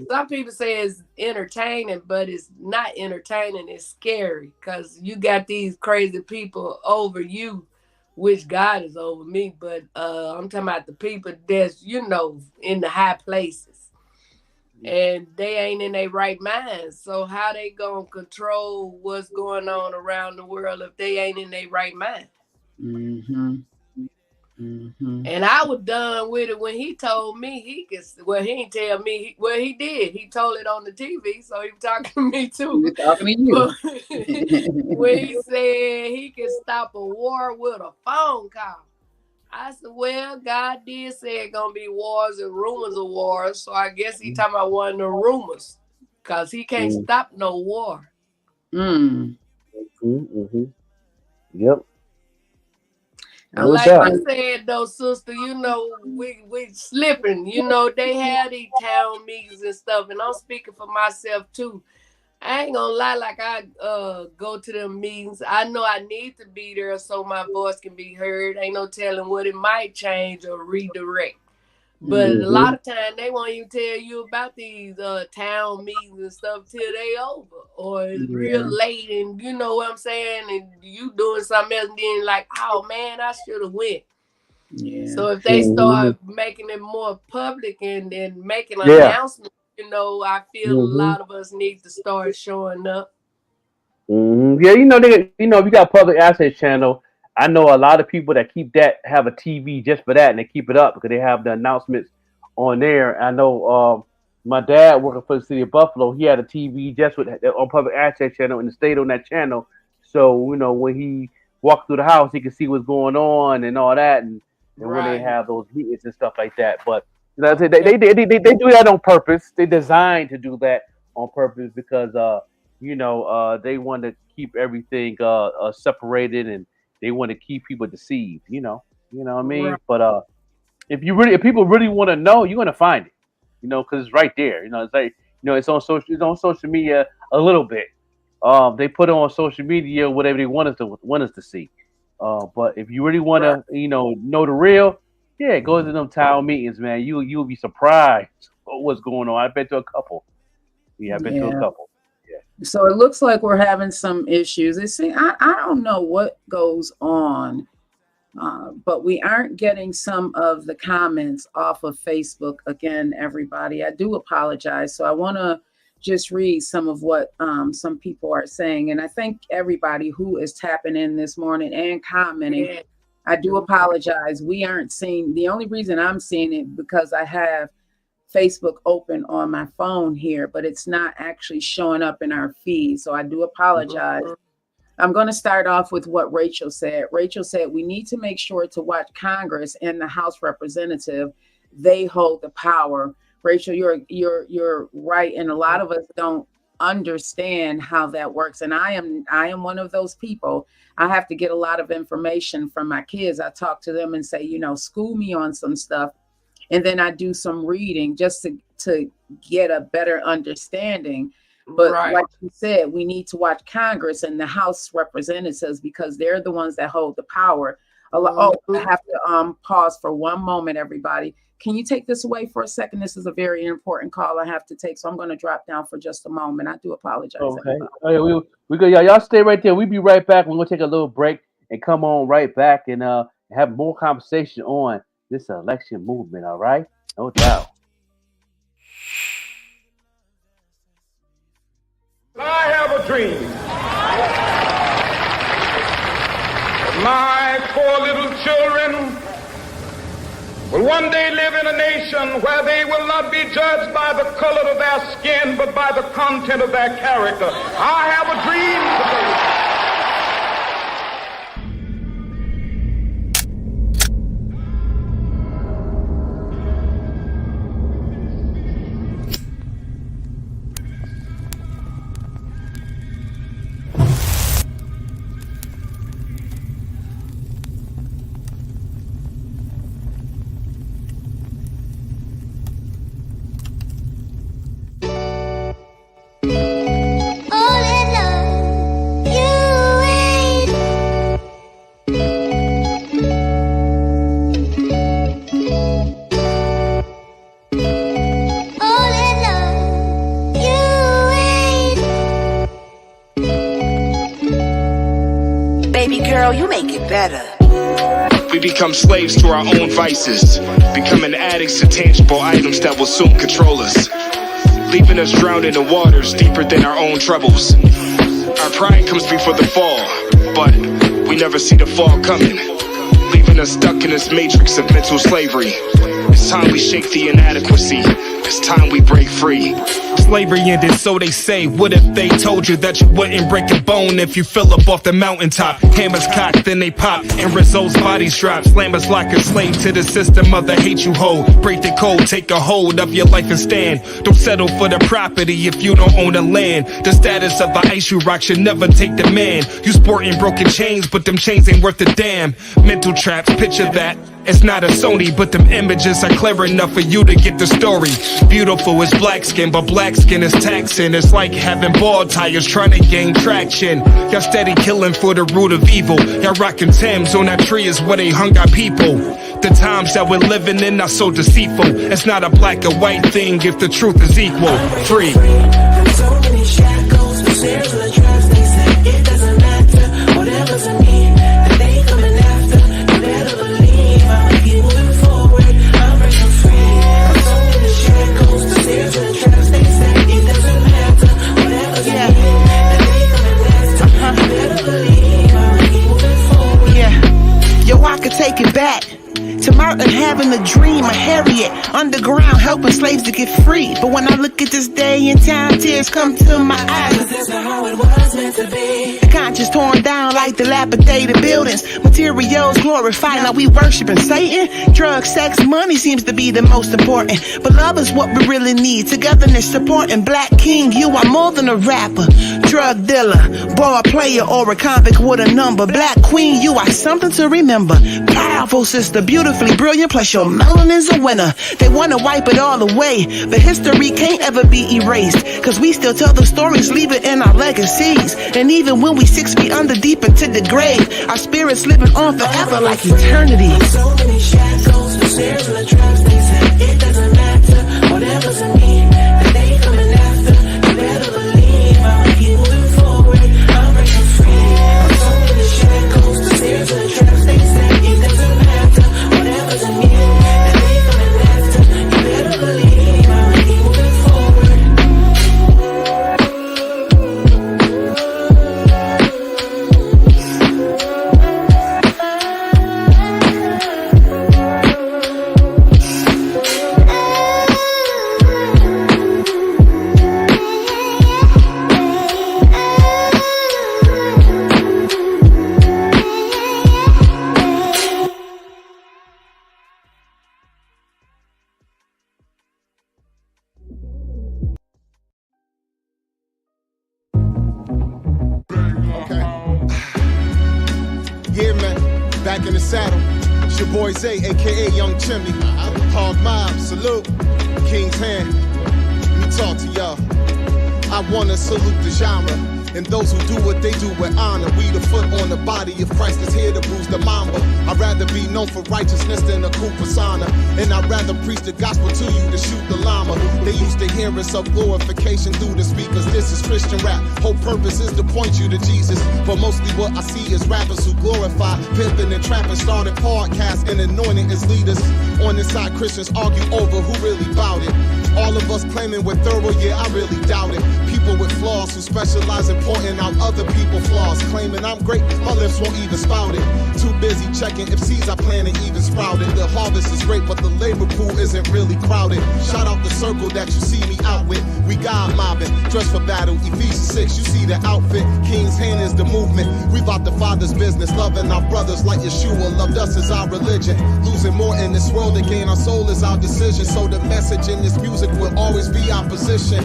Some people say it's entertaining, but it's not entertaining. It's scary because you got these crazy people over you which God is over me, but I'm talking about the people that's, in the high places. And they ain't in their right minds. So how they gonna control what's going on around the world if they ain't in their right mind? Mm-hmm. Mm-hmm. And I was done with it when he told me he could. Well, he didn't tell me. He did. He told it on the TV, so he was talking to me too. He's talking to But you. when he said he could stop a war with a phone call, I said, well, God did say it's gonna be wars and rumors of wars, so I guess he talking about one of the rumors, cause he can't stop no war. Mm. Mm-hmm. Yep. No Like doubt. you said though, sister, we slipping. They have these town meetings and stuff, and I'm speaking for myself too. I ain't gonna lie, like I go to them meetings. I know I need to be there so my voice can be heard. Ain't no telling what it might change or redirect. But a lot of times they won't even tell you about these town meetings and stuff till they over. Or it's real late and you know what I'm saying, and you doing something else and then like, oh man, I should have went. Yeah. So if they start making it more public and then making announcements, I feel a lot of us need to start showing up. Yeah, if you got public access channel, I know a lot of people that have a TV just for that, and they keep it up because they have the announcements on there. I know my dad working for the city of Buffalo, he had a TV just on public access channel and it stayed on that channel. So when he walked through the house, he could see what's going on and all that, and when they have those meetings and stuff like that. But they do that on purpose. They designed to do that on purpose because they want to keep everything separated, and they want to keep people deceived. You know what I mean? Right. But if people really want to know, you're gonna find it. Because it's right there. It's like it's on social media a little bit. They put it on social media whatever they want us to see. But if you really want to, know the real, go to them town meetings, man. You'll be surprised what's going on. I bet to a couple. Yeah, I've been to a couple. So it looks like we're having some issues. I don't know what goes on, but we aren't getting some of the comments off of Facebook. Again, everybody, I do apologize. So I want to just read some of what some people are saying. And I thank everybody who is tapping in this morning and commenting. Yeah. I do apologize. We aren't seeing, the only reason I'm seeing it because I have Facebook open on my phone here, but it's not actually showing up in our feed. So I do apologize. I'm going to start off with what Rachel said. Rachel said, we need to make sure to watch Congress and the House representative. They hold the power. Rachel, you're right. And a lot of us don't understand how that works. And I am one of those people. I have to get a lot of information from my kids. I talk to them and say, school me on some stuff. And then I do some reading just to get a better understanding. But like you said, we need to watch Congress and the House representatives because they're the ones that hold the power. I have to pause for one moment, everybody. Can you take this away for a second? This is a very important call I have to take. So I'm going to drop down for just a moment. I do apologize. Okay. We go. Y'all stay right there. We'll be right back. We're going to take a little break and come on right back and have more conversation on this election movement, all right? No doubt. I have a dream. My poor little children will one day live in a nation where they will not be judged by the color of their skin, but by the content of their character. I have a dream today. Baby girl, you make it better. We become slaves to our own vices, becoming addicts to tangible items that will soon control us, leaving us drowned in the waters deeper than our own troubles. Our pride comes before the fall, but we never see the fall coming, leaving us stuck in this matrix of mental slavery. It's time we shake the inadequacy. It's time we break free. Slavery ended, so they say. What if they told you that you wouldn't break a bone if you fell up off the mountaintop? Hammers cocked, then they pop, and results bodies drop. Slammers like a slave to the system of the hate you hold. Break the code, take a hold of your life and stand. Don't settle for the property if you don't own the land. The status of the ice you rock should never take the man. You sporting broken chains, but them chains ain't worth a damn. Mental traps, picture that. It's not a Sony, but them images are clear enough for you to get the story. Beautiful is black skin, but black skin is taxing. It's like having ball tires trying to gain traction. Y'all steady killing for the root of evil. Y'all rocking Timbs on that tree is where they hung our people. The times that we're living in are so deceitful. It's not a black or white thing if the truth is equal. Free. So many shackles, the stairs of the traps, they say it doesn't matter. Whatever's in me, that they coming after. You better believe I'ma keep moving forward. I'm breaking free. So many shackles, the stairs of the traps, they say it doesn't matter. Whatever's in me, that they coming after. You better believe I'ma keep moving forward. Yeah, yo, I could take it back to Martin having a dream of Harriet underground helping slaves to get free. But when I look at this day and time, tears come to my eyes. That's not how it was meant to be. The conscience torn down like dilapidated buildings. Materials glorified, now we worshiping Satan. Drugs, sex, money seems to be the most important. But love is what we really need. Togetherness, supporting. Black king, you are more than a rapper. Drug dealer, ball player, or a convict with a number. Black queen, you are something to remember. Powerful sister, beautifully brilliant, plus your melanin's a winner. They wanna wipe it all away, but history can't ever be erased. Cause we still tell the stories, leave it in our legacies. And even when we 6 feet under deep into the grave, our spirits living on forever like eternity. So many shackles, the stairs of the traps, they say it doesn't matter. Whatever's in me, that they coming after. You better believe I'ma keep moving forward. I'm breaking free. So many shackles, the stairs of the traps, they say it doesn't matter. Whatever's in me, that they coming after. You better believe I'ma keep moving forward. Yeah, man, back in the saddle. It's your boy Zay, aka Young Chimney. Hog Mob, salute. King's Hand. Let me talk to y'all. I wanna salute the genre and those who do what they do with honor. We the foot on the body if Christ is here to bruise the mamba. I'd rather be known for righteousness than a cool persona. And I'd rather preach the gospel to you than shoot the llama. They used to hear us of glorification through the speakers. This is Christian rap. Whole purpose is to point you to Jesus. But mostly what I see is rappers who glorify pimping and trapping, started podcasts and anointing as leaders. On this side, Christians argue over who really bout it. All of us claiming we're thorough, yeah, I really doubt it. People with flaws who specialize in pointing out other people's flaws, claiming I'm great, my lips won't even spout it. Too busy checking if seeds I planted even sprouted. The harvest is great, but the labor pool isn't really crowded. Shout out the circle that you see me out with. We God mobbing, dressed for battle. Ephesians 6, you see the outfit. King's Hand is the movement. We about the Father's business, loving our brothers like Yeshua loved us as our religion. Losing more in this world to gain our soul is our decision. So the message in this music will always be our position.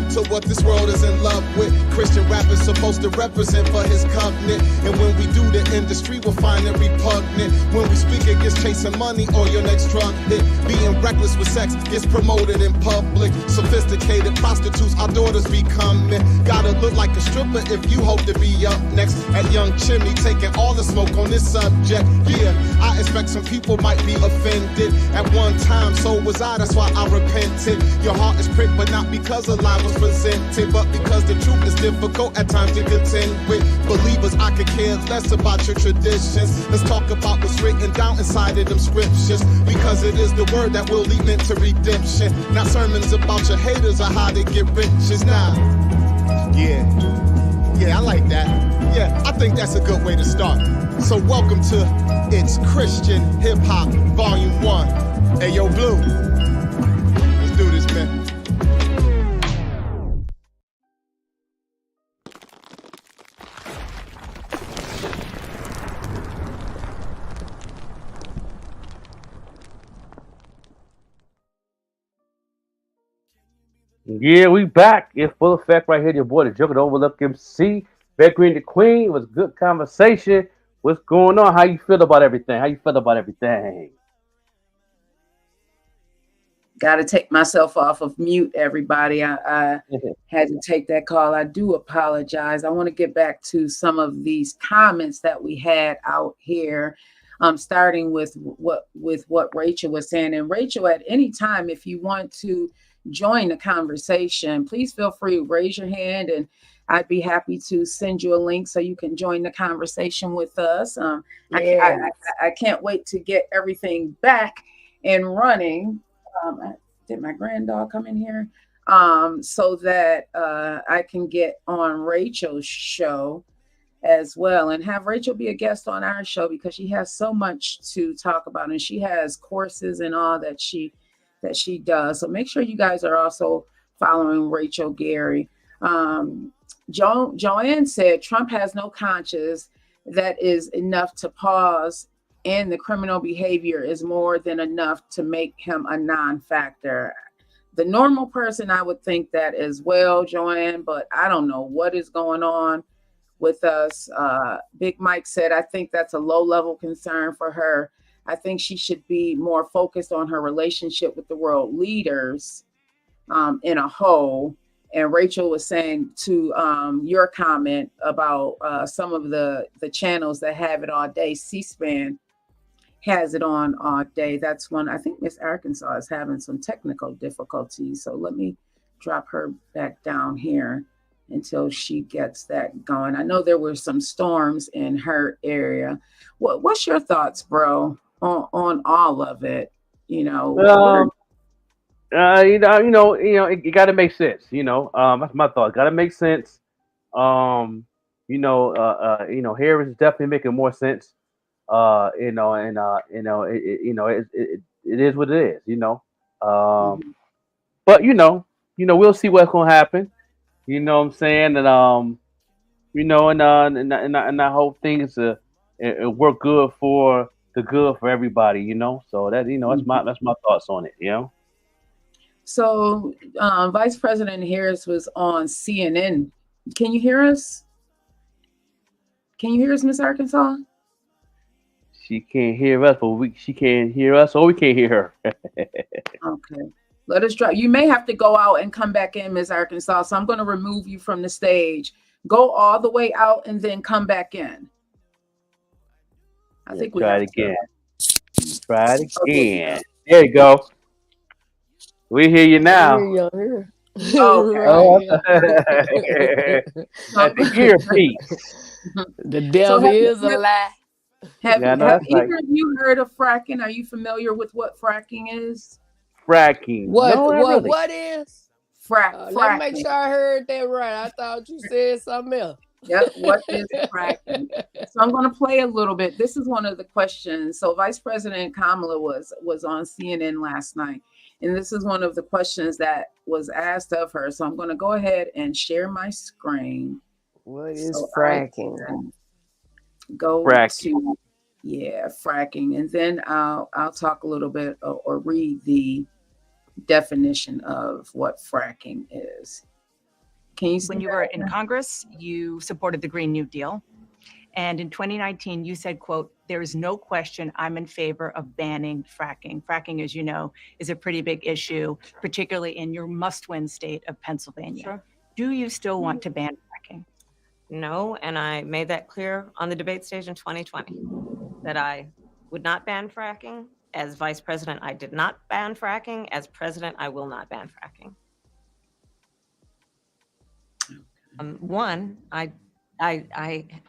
To what this world is in love with. Christian rap is supposed to represent for his covenant. And when we do, the industry will find it repugnant. When we speak against chasing money or your next drug hit, being reckless with sex gets promoted in public. Sophisticated prostitutes, our daughters becoming. Gotta look like a stripper if you hope to be up next. At Young Chimney, taking all the smoke on this subject. Yeah, I expect some people might be offended. At one time, so was I, that's why I repented. Your heart is pricked, but not because a lie was presented, but because the truth is still difficult at times to contend with. Believers, I could care less about your traditions. Let's talk about what's written down inside of them scriptures, because it is the word that will lead men to redemption. Not sermons about your haters or how they get riches. Nah, yeah, I like that. Yeah, I think that's a good way to start. So welcome to It's Christian Hip Hop Volume 1. Hey, yo, Blue. Let's do this, man. Yeah, we back in full effect right here. Your boy, the Joker, the Overlook MC, Beck Green, the Queen. It was good conversation. What's going on? How you feel about everything? How you feel about everything? Got to take myself off of mute, everybody. I had to take that call. I do apologize. I want to get back to some of these comments that we had out here. Starting with what Rachel was saying. And Rachel, at any time, if you want to join the conversation, please feel free to raise your hand, and I'd be happy to send you a link so you can join the conversation with us. I can't wait to get everything back and running. Did my granddog come in here? So that I can get on Rachel's show as well, and have Rachel be a guest on our show, because she has so much to talk about, and she has courses and all that she does. So make sure you guys are also following Rachel Gary. Joanne said Trump has no conscience. That is enough to pause, and the criminal behavior is more than enough to make him a non-factor. The normal person, I would think that as well, Joanne, but I don't know what is going on with us. Big Mike said, I think that's a low-level concern for her. I think she should be more focused on her relationship with the world leaders in a whole. And Rachel was saying to your comment about some of the channels that have it all day. C-SPAN has it on all day. That's one. I think Miss Arkansas is having some technical difficulties. So let me drop her back down here until she gets that going. I know there were some storms in her area. What's your thoughts, bro, on all of it? You know, It got to make sense. That's my thought. Got to make sense. Harris is definitely making more sense. It is what it is. But we'll see what's gonna happen. You know what I'm saying? And I hope things it work good for the good for everybody. So that that's my thoughts on it. So Vice President Harris was on CNN. Can you hear us? Can you hear us, Miss Arkansas? She can't hear us, but she can't hear us, or we can't hear her. Okay. Let us try. You may have to go out and come back in, Miss Arkansas. So I'm going to remove you from the stage. Go all the way out and then come back in. I think we try have it again. Try it again. There you go. We hear you now. Okay. At the earpiece. The devil is a lie. Have either of you heard of fracking? Are you familiar with what fracking is? Fracking. What is? Fracking. Let me make sure I heard that right. I thought you said something else. Yep. What is fracking? So I'm going to play a little bit. This is one of the questions. So Vice President Kamala was on CNN last night, and this is one of the questions that was asked of her. So I'm going to go ahead and share my screen. What is fracking? Go to fracking, and then I'll talk a little bit or read the definition of what fracking is. Can you see when you were in Congress, you supported the Green New Deal, and in 2019 you said, quote, "There is no question I'm in favor of banning fracking." Fracking, as you know, is a pretty big issue, particularly in your must-win state of Pennsylvania. Sure. Do you still want to ban fracking? No, and I made that clear on the debate stage in 2020 that I would not ban fracking. As vice president, I did not ban fracking. As president, I will not ban fracking. One, I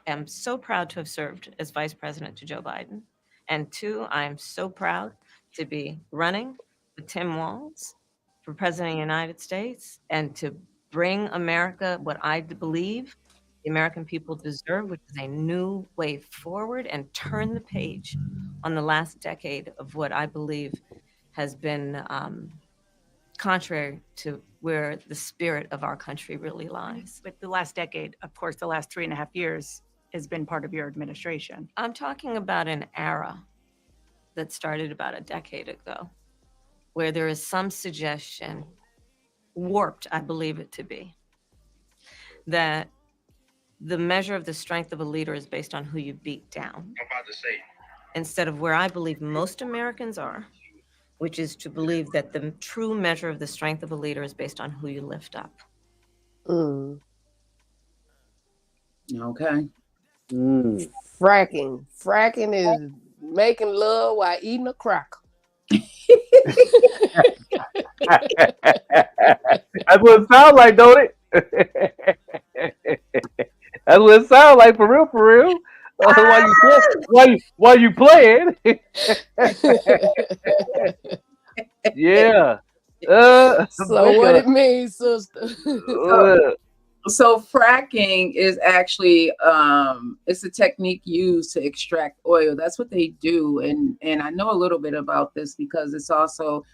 am so proud to have served as vice president to Joe Biden. And two, I am so proud to be running with Tim Walz for president of the United States and to bring America what I believe the American people deserve, which is a new way forward, and turn the page on the last decade of what I believe has been contrary to where the spirit of our country really lies. But the last decade, of course, the last 3.5 years has been part of your administration. I'm talking about an era that started about a decade ago, where there is some suggestion, warped, I believe it to be, that the measure of the strength of a leader is based on who you beat down. I'm about to say. Instead of where I believe most Americans are, which is to believe that the true measure of the strength of a leader is based on who you lift up. Okay. Fracking is making love while eating a cracker. That's what it sounds like, don't it? That's what it sounds like, for real, for real. While you playing. Yeah. So what it means, sister? So fracking is actually it's a technique used to extract oil. That's what they do, and I know a little bit about this because it's also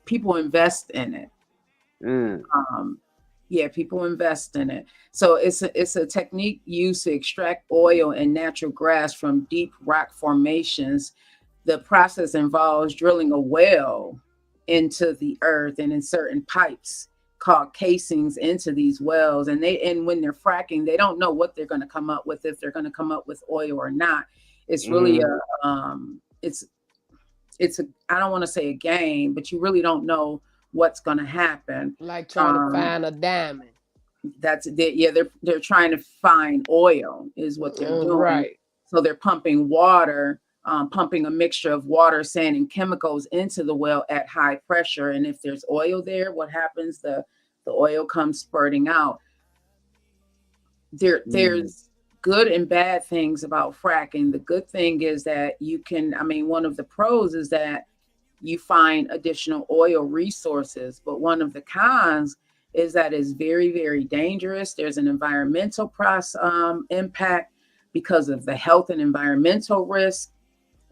people invest in it. Yeah, people invest in it. So it's a technique used to extract oil and natural gas from deep rock formations. The process involves drilling a well into the earth and inserting pipes called casings into these wells. And when they're fracking, they don't know what they're going to come up with, if they're going to come up with oil or not. It's really it's a, I don't want to say a game, but you really don't know what's going to happen. Like trying to find a diamond. They're trying to find oil is what they're doing. Right. So they're pumping water, pumping a mixture of water, sand, and chemicals into the well at high pressure. And if there's oil there, what happens? The oil comes spurting out. There's good and bad things about fracking. The good thing is that one of the pros is that you find additional oil resources, but one of the cons is that it's very, very dangerous. There's an environmental impact because of the health and environmental risk,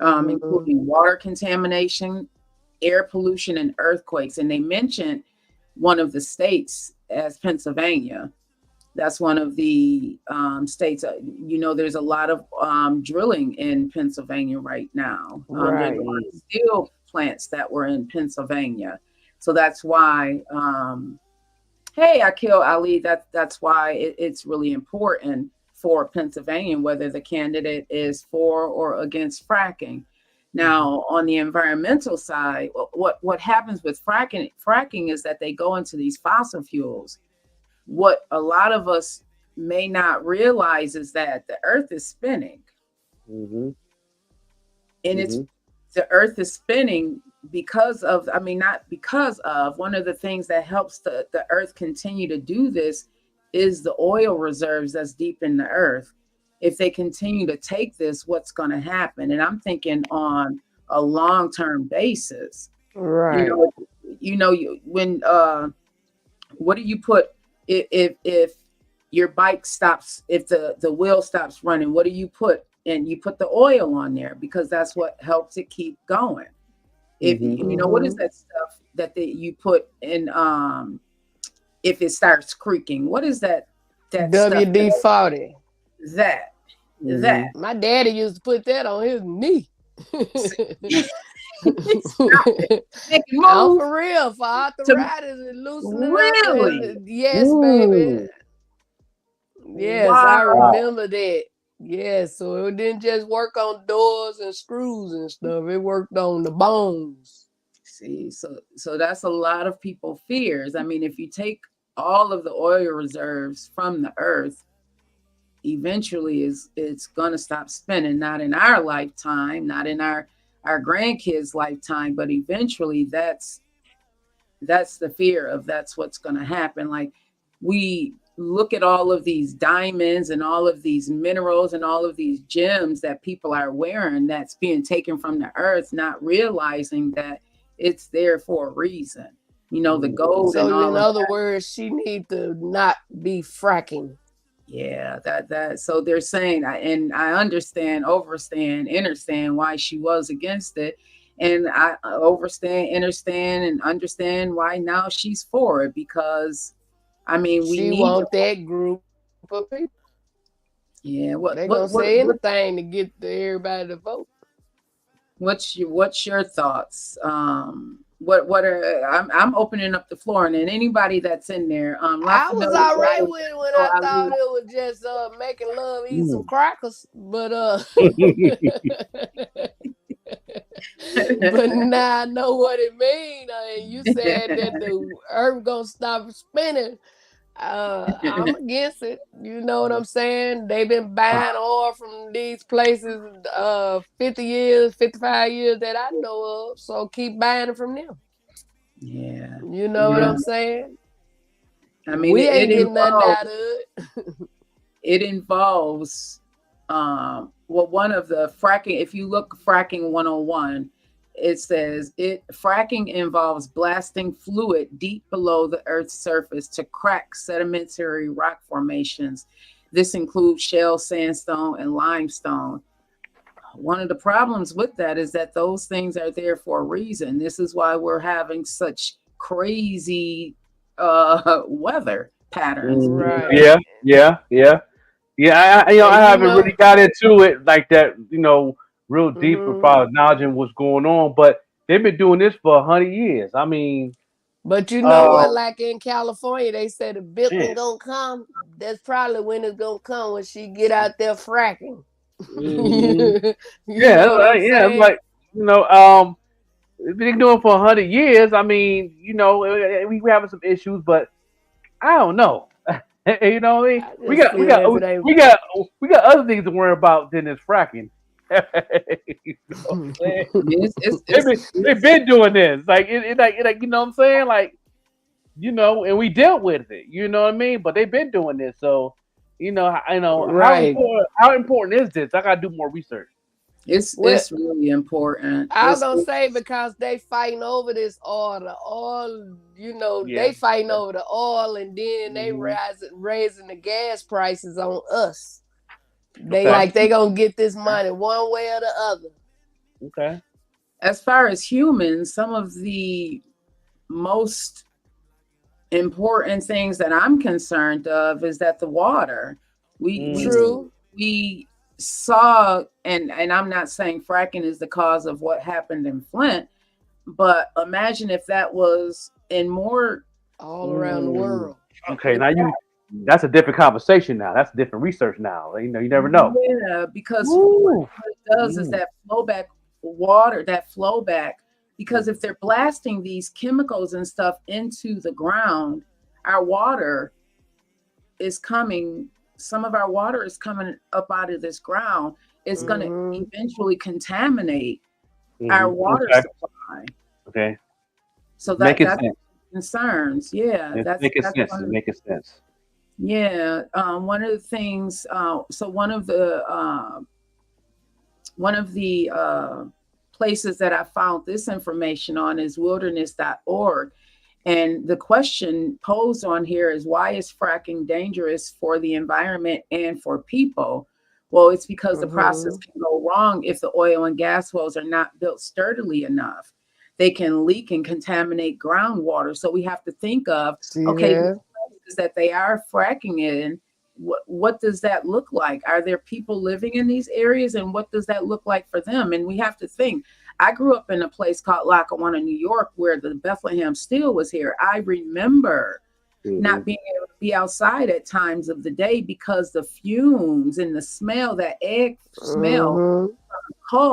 including water contamination, air pollution, and earthquakes. And they mentioned one of the states as Pennsylvania. That's one of the states. There's a lot of drilling in Pennsylvania right now. Right. There's a lot of steel plants that were in Pennsylvania. So that's why, hey, Akil Ali, that's why it's really important for Pennsylvania, whether the candidate is for or against fracking. Now, on the environmental side, what happens with fracking is that they go into these fossil fuels. What a lot of us may not realize is that the earth is spinning. And the earth is spinning because of, not because of, one of the things that helps the earth continue to do this is the oil reserves that's deep in the earth. If they continue to take this, what's going to happen? And I'm thinking on a long-term basis. Right. What do you put if your bike stops, if the wheel stops running, what do you put? And you put the oil on there because that's what helps it keep going. If what is that stuff that you put in if it starts creaking? What is that WD-40. That my daddy used to put that on his knee. I'm for real, for arthritis and loosening really? Up. Yes, baby. Yes, wow. I remember that. Yes, so it didn't just work on doors and screws and stuff. It worked on the bones. See, so that's a lot of people's fears. If you take all of the oil reserves from the earth, eventually it's gonna stop spinning. Not in our lifetime, not in our grandkids' lifetime, but eventually that's the fear of that's what's gonna happen. Like we look at all of these diamonds and all of these minerals and all of these gems that people are wearing that's being taken from the earth, not realizing that it's there for a reason. The gold and So all in of other that. words, she need to not be fracking. Yeah, that so they're saying, and I understand, understand why she was against it. And I understand and understand why now she's for it, because I mean we She need want that group of people. yeah, They gonna say anything to get everybody to vote. what's your thoughts? What are I'm opening up the floor, and then anybody that's in there, La I was Familia all right Rose, with it when so I thought Ali. it was just making love, eat some Mm. crackers, but but now I know what it means. And you said that the earth gonna stop spinning. I'm against it. You know what I'm saying? They've been buying oil from these places 50 years, 55 years that I know of. So keep buying it from them. Yeah, You know what yeah. I'm saying? I mean, We it ain't getting nothing involves out of it. it involves well, one of the fracking. If you look fracking 101, it says fracking involves blasting fluid deep below the earth's surface to crack sedimentary rock formations. This includes shale, sandstone, and limestone. One of the problems with that is that those things are there for a reason. This is why we're having such crazy weather patterns. Right. Yeah, yeah, yeah, yeah. I And haven't really got into it like that, real deep as mhm. far as acknowledging what's going on. But they've been doing this for 100 years. I mean, But you know uh, what? Like in California, they say the billing shit. gonna come. That's probably when it's gonna come, when she get out there fracking. Hmm. You Yeah, know what I'm yeah. saying? Like, we've been doing it for 100 years. I mean, we having some issues, but I don't know. You know what I mean? I We just got we feel got if it ain't. we got we got other things to worry about than this fracking. You know what I'm saying? They've been doing this. Like like you know what I'm saying? Like, and we dealt with it. You know what I mean? But they've been doing this, so I know Right. how important is this? I gotta do more research. It's Well, it's really important. I was gonna say because they fighting over this oil, the oil. Yeah. They fighting over the oil, and then they Hmm. raising the gas prices on us. They Okay. like they gonna get this money one way or the other. Okay. As far as humans, some of the most important things that I'm concerned of is that the water. We we Mm. True. we saw, and I'm not saying fracking is the cause of what happened in Flint, but imagine if that was in more. All around the Mm. world. Okay. Now that's a different conversation now. That's different research now. You never know. Yeah, because Woo. what it does is Mm. that flowback water, that flowback, because if they're blasting these chemicals and stuff into the ground, our water is coming, some of our water is coming up out of this ground. It's going to Hmm. eventually contaminate our Hmm. water Okay. supply. Okay. So Making that's sense. concerns. Yeah, It's that's making that's sense. one It's of making sense. yeah, one of the things. So one of the places that I found this information on is wilderness.org. And the question posed on here is, why is fracking dangerous for the environment and for people? Well, it's because the process Hmm. can go wrong if the oil and gas wells are not built sturdily enough. They can leak and contaminate groundwater. So we have to think of, See okay, these there? places that they are fracking in, what does that look like? Are there people living in these areas, and what does that look like for them? And we have to think. I grew up in a place called Lackawanna, New York, where the Bethlehem Steel was here. I remember Hmm. not being able to be outside at times of the day because the fumes and the smell, that egg smell, Hmm.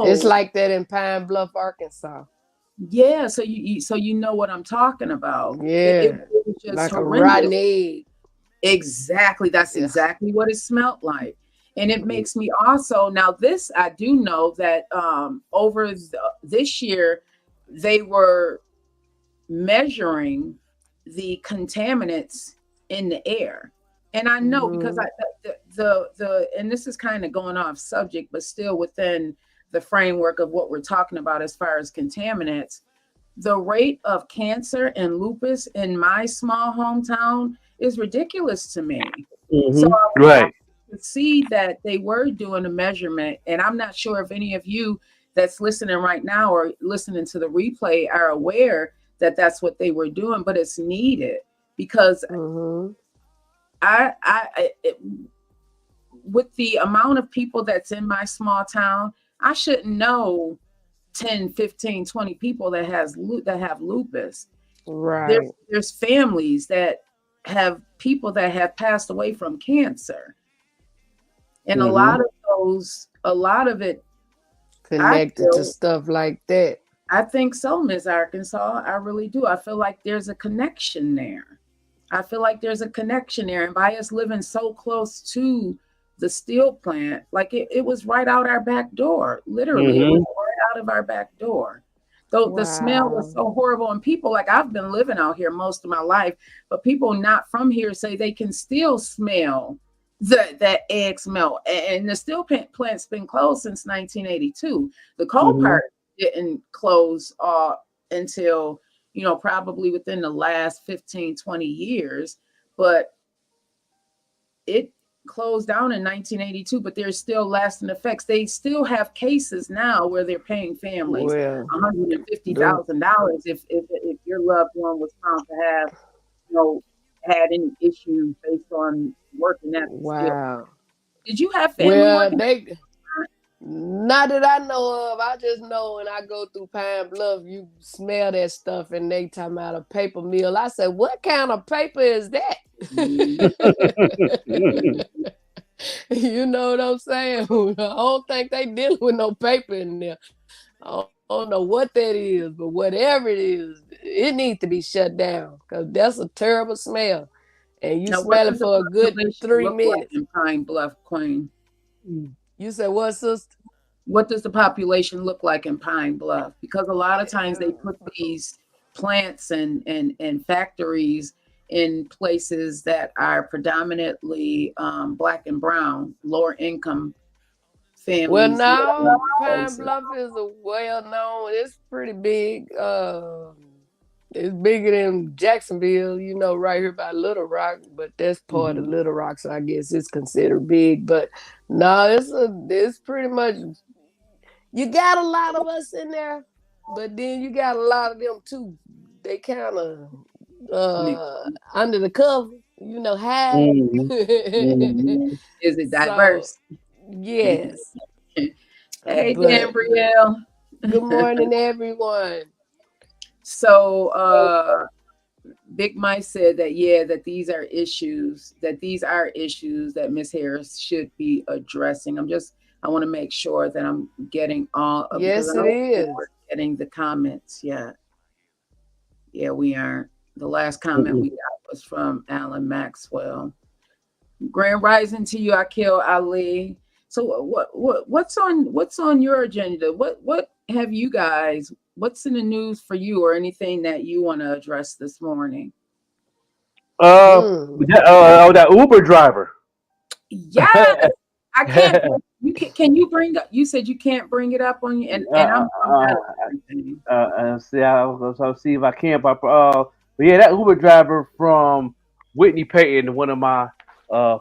It's coal. like that in Pine Bluff, Arkansas. Yeah, so you know what I'm talking about. It Yeah, was just like a horrendous. rotten egg. Exactly. That's Yeah. exactly what it smelled like. And it makes me also, now this I do know that over this year they were measuring the contaminants in the air. And I know because I the and this is kind of going off subject, but still within the framework of what we're talking about as far as contaminants, the rate of cancer and lupus in my small hometown is ridiculous to me. So I was Right. happy to see that they were doing a measurement, and I'm not sure if any of you that's listening right now or listening to the replay are aware that that's what they were doing, but it's needed because with the amount of people that's in my small town, I shouldn't know 10, 15, 20 people that have lupus. Right. There's families that have people that have passed away from cancer. And a lot of it I Connected to feel stuff like that. I think so, Miss Arkansas. I really do. I feel like there's a connection there. I feel like there's a connection there. And by us living so close to the steel plant, like it was right out our back door. Literally, it was right out of our back door. Though the smell was Wow. so horrible. And people, like, I've been living out here most of my life, but people not from here say they can still smell that egg smell. And the steel plant's been closed since 1982. The coal part didn't close until, probably within the last 15, 20 years, but it closed down in 1982, but there's still lasting effects. They still have cases now where they're paying families Well, the $150,000 if your loved one was found to have, you know, had any issues based on working at the steel. wow. Did you have family Well, working? not that I know of. I just know when I go through Pine Bluff, you smell that stuff and they talking about a paper mill. I said, what kind of paper is that? You know what I'm saying? I don't think they dealing with no paper in there. I don't know what that is, but whatever it is, it needs to be shut down because that's a terrible smell. And you Now, what smell it does the for a good population 3 look like minutes. in Pine Bluff, Queen? You said, what, sister? What does the population look like in Pine Bluff? Because a lot of times they put these plants and factories in places that are predominantly Black and brown, lower income Well, families live in now these Pine places. Bluff is a well known. It's pretty big. It's bigger than Jacksonville, right here by Little Rock, but that's part of Little Rock, so I guess it's considered big. But no, it's pretty much. You got a lot of us in there, but then you got a lot of them too. They kind of under the cover, hide. Is it So diverse? yes, Hey, but Dambrielle. good morning, everyone. So Big Mike said that that these are issues that Miss Harris should be addressing. I want to make sure that I'm getting all because I Yes, it know is. we're getting the comments yet. Yeah, we aren't. The last comment we got was from Alan Maxwell. Grand rising to you, Akil Ali. So what's on your agenda? What have you guys? What's in the news for you, or anything that you want to address this morning? Mm. That Uber driver. Yes, I can't. Can you bring up? You said you can't bring it up on you, and I'm bad at everything. See, I'll see if I can. But yeah, that Uber driver from Whitney Payton, one of my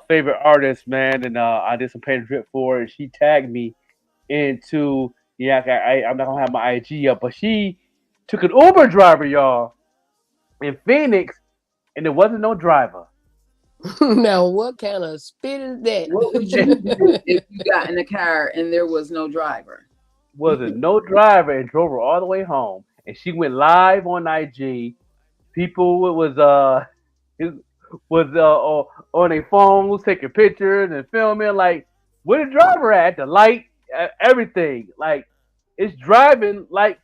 favorite artists, man, and I did some paint drip for her. And she tagged me into I'm not gonna have my IG up, but she took an Uber driver, y'all, in Phoenix, and there wasn't no driver. Now, what kind of spit is What would you do that? if you got in a car and there was no driver? Wasn't no driver and drove her all the way home, and she went live on IG. People is- was on their phones taking pictures and filming. Like, where the driver at? The light, everything. Like, it's driving like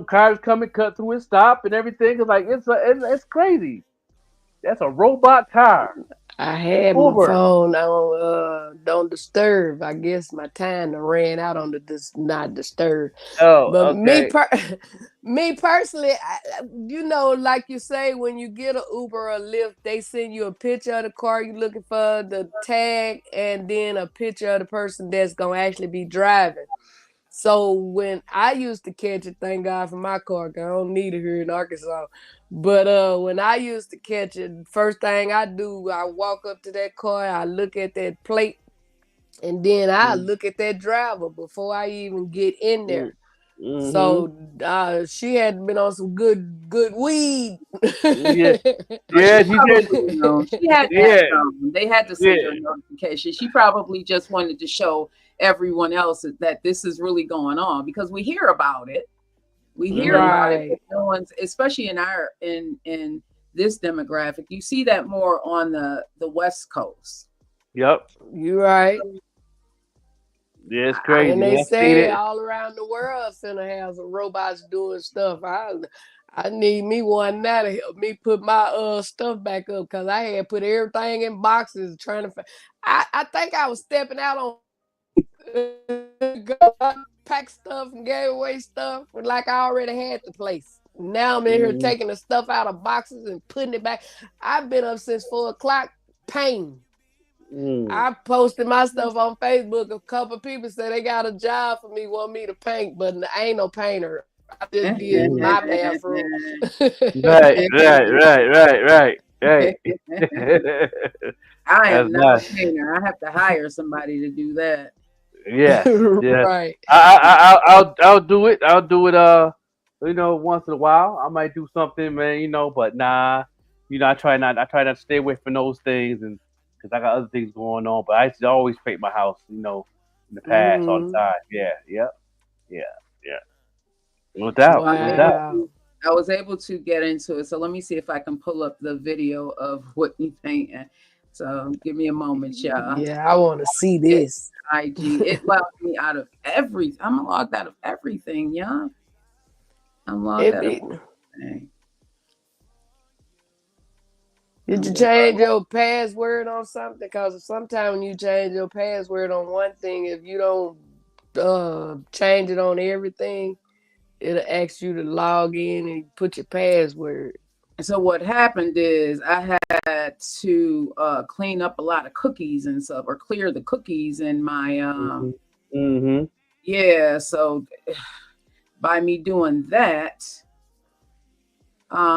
cars come and cut through and stop and everything. It's like it's crazy. That's a robot car. I had my Uber. phone on don't disturb. I guess my time done ran out on the not disturb. Oh, But okay. me personally, like you say, when you get an Uber or Lyft, they send you a picture of the car you looking for, the tag, and then a picture of the person that's gonna actually be driving. So when I used to catch it, thank God for my car, 'cause I don't need it here in Arkansas. But when I used to catch it, first thing I do, I walk up to that car, I look at that plate, and then I Mm, look at that driver before I even get in mm, there. mm-hmm. So she had been on some good weed. Yeah, But she yeah. She said, probably, she had to have yeah, something. They had to yeah. send her a notification. She probably just wanted to show everyone else that this is really going on because we hear about it. We hear Mm-hmm. about it, but Right. no one's, especially in this demographic. You see that more on the West Coast. Yep. You right. Yeah, it's And crazy, they man. I seen say it. all around the world finna have some robots doing stuff. I need me one now to help me put my stuff back up because I had put everything in boxes trying to. I think I was stepping out on pack stuff and gave away stuff like I already had the place. Now I'm in here Mm, taking the stuff out of boxes and putting it back. I've been up since 4 o'clock painting. mm, I posted my stuff on Facebook. A couple people said they got a job for me, want me to paint, but I ain't no painter. I just did mm. my bathroom. Right, right, right, right, right, right. I That's am not a nice. painter. I have to hire somebody to do that. Yes, yes. Right. I'll do it. I'll do it. Once in a while, I might do something, man. But nah. I try not. I try not to stay away from those things, and because I got other things going on. But I used to always paint my house. In the past, all the Mhm. time. Yeah, yep, yeah, yeah. No doubt, I was no able doubt. Wow. to I was able to get into it. So let me see if I can pull up the video of Whitney painting. So give me a moment, y'all. Yeah, I want to see It this. IG. It logged me out of everything. I'm logged out of everything, yeah. I'm logged It out of be, everything. did I'm you just change your password on something? Because sometimes when you change your password on one thing, if you don't change it on everything, it'll ask you to log in and put your password. so what happened is I had to clean up a lot of cookies and stuff or clear the cookies in my Mhm, mhm, yeah, so by me doing that,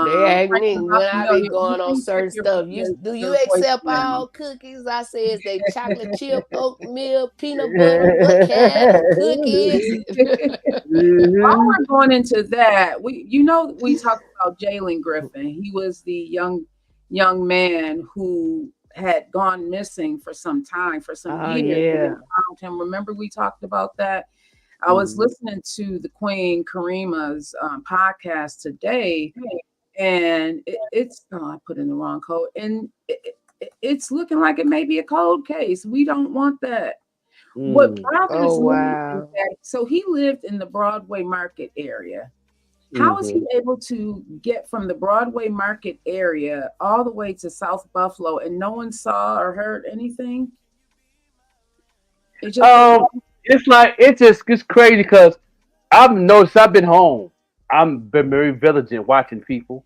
They ask bring me them up, when I be you going on please check certain stuff. Do you your accept voicemail. all cookies? I say, is they chocolate chip, oatmeal, peanut butter? What kind of cookie is it? While mhm, we're going into that, we talked about Jalen Griffin. He was the young man who had gone missing for some time, for some Oh years. They yeah. found him. Remember we talked about that? I was mhm, listening to the Queen Karima's podcast today, and it's I put in the wrong code, and it's looking like it may be a cold case. We don't want that. What mm, Oh bothers me is wow. that so he lived in the Broadway Market area. How is mhm. he able to get from the Broadway Market area all the way to South Buffalo and no one saw or heard anything? It just didn't. It's like it's crazy because I've noticed I've been home. I've been very vigilant watching people,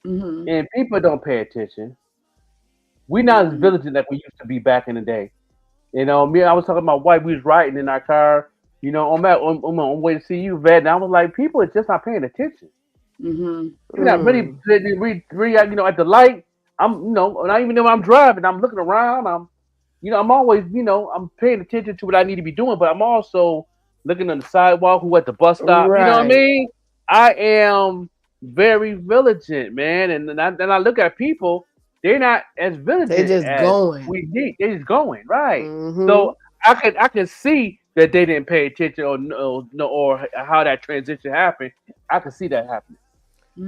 Mm-hmm. and people don't pay attention. We're not as Mm-hmm. vigilant like we used to be back in the day. Me, I was talking to my wife. We was riding in our car. On my way to see you, vet, and I was like, people are just not paying attention. Mm-hmm. You're not really, Mm. really, at the light. Not even when I'm driving, I'm looking around. I'm always, I'm paying attention to what I need to be doing, but I'm also looking on the sidewalk, who at the bus stop. You know what I Right. mean? I am very vigilant, man. And then I look at people, they're not as They vigilant just as going. we need. They're just going right. Mm-hmm. So I can see that they didn't pay attention or no or how that transition happened. I can see that happening.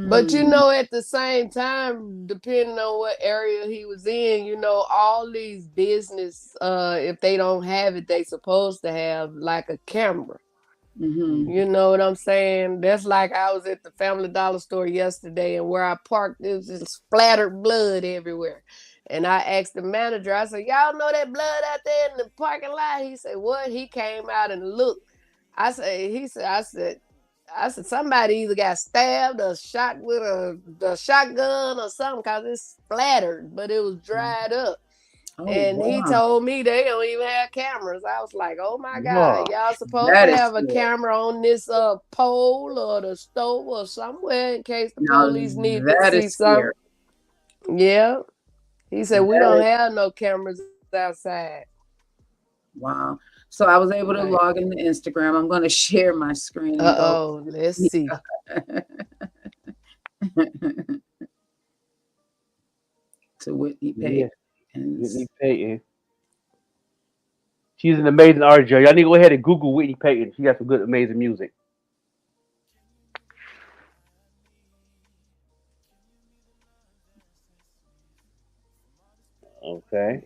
But Mm. at the same time, depending on what area he was in, all these business, if they don't have it, they supposed to have like a camera. Mm-hmm. You know what I'm saying? That's like I was at the Family Dollar store yesterday, and where I parked, there was just splattered blood everywhere. And I asked the manager, I said, y'all know that blood out there in the parking lot? He said, what? He came out and looked. I said, somebody either got stabbed or shot with a shotgun or something, because it's splattered, but it was dried up. Oh, And he wow. told me they don't even have cameras. I was like, oh my Wow. God, y'all supposed That to is have a good. camera on this pole or the stove or somewhere in case the Now, police need to that see is scary. something. Yeah. He said, we That don't is, have no cameras outside. wow. So I was able to Right. log into Instagram. I'm going to share my screen and go Uh-oh, let's see. to Whitney Yeah, Payton. Whitney Payton. She's an amazing artist, Joe. Y'all need to go ahead and Google Whitney Payton. She got some good, amazing music. Okay.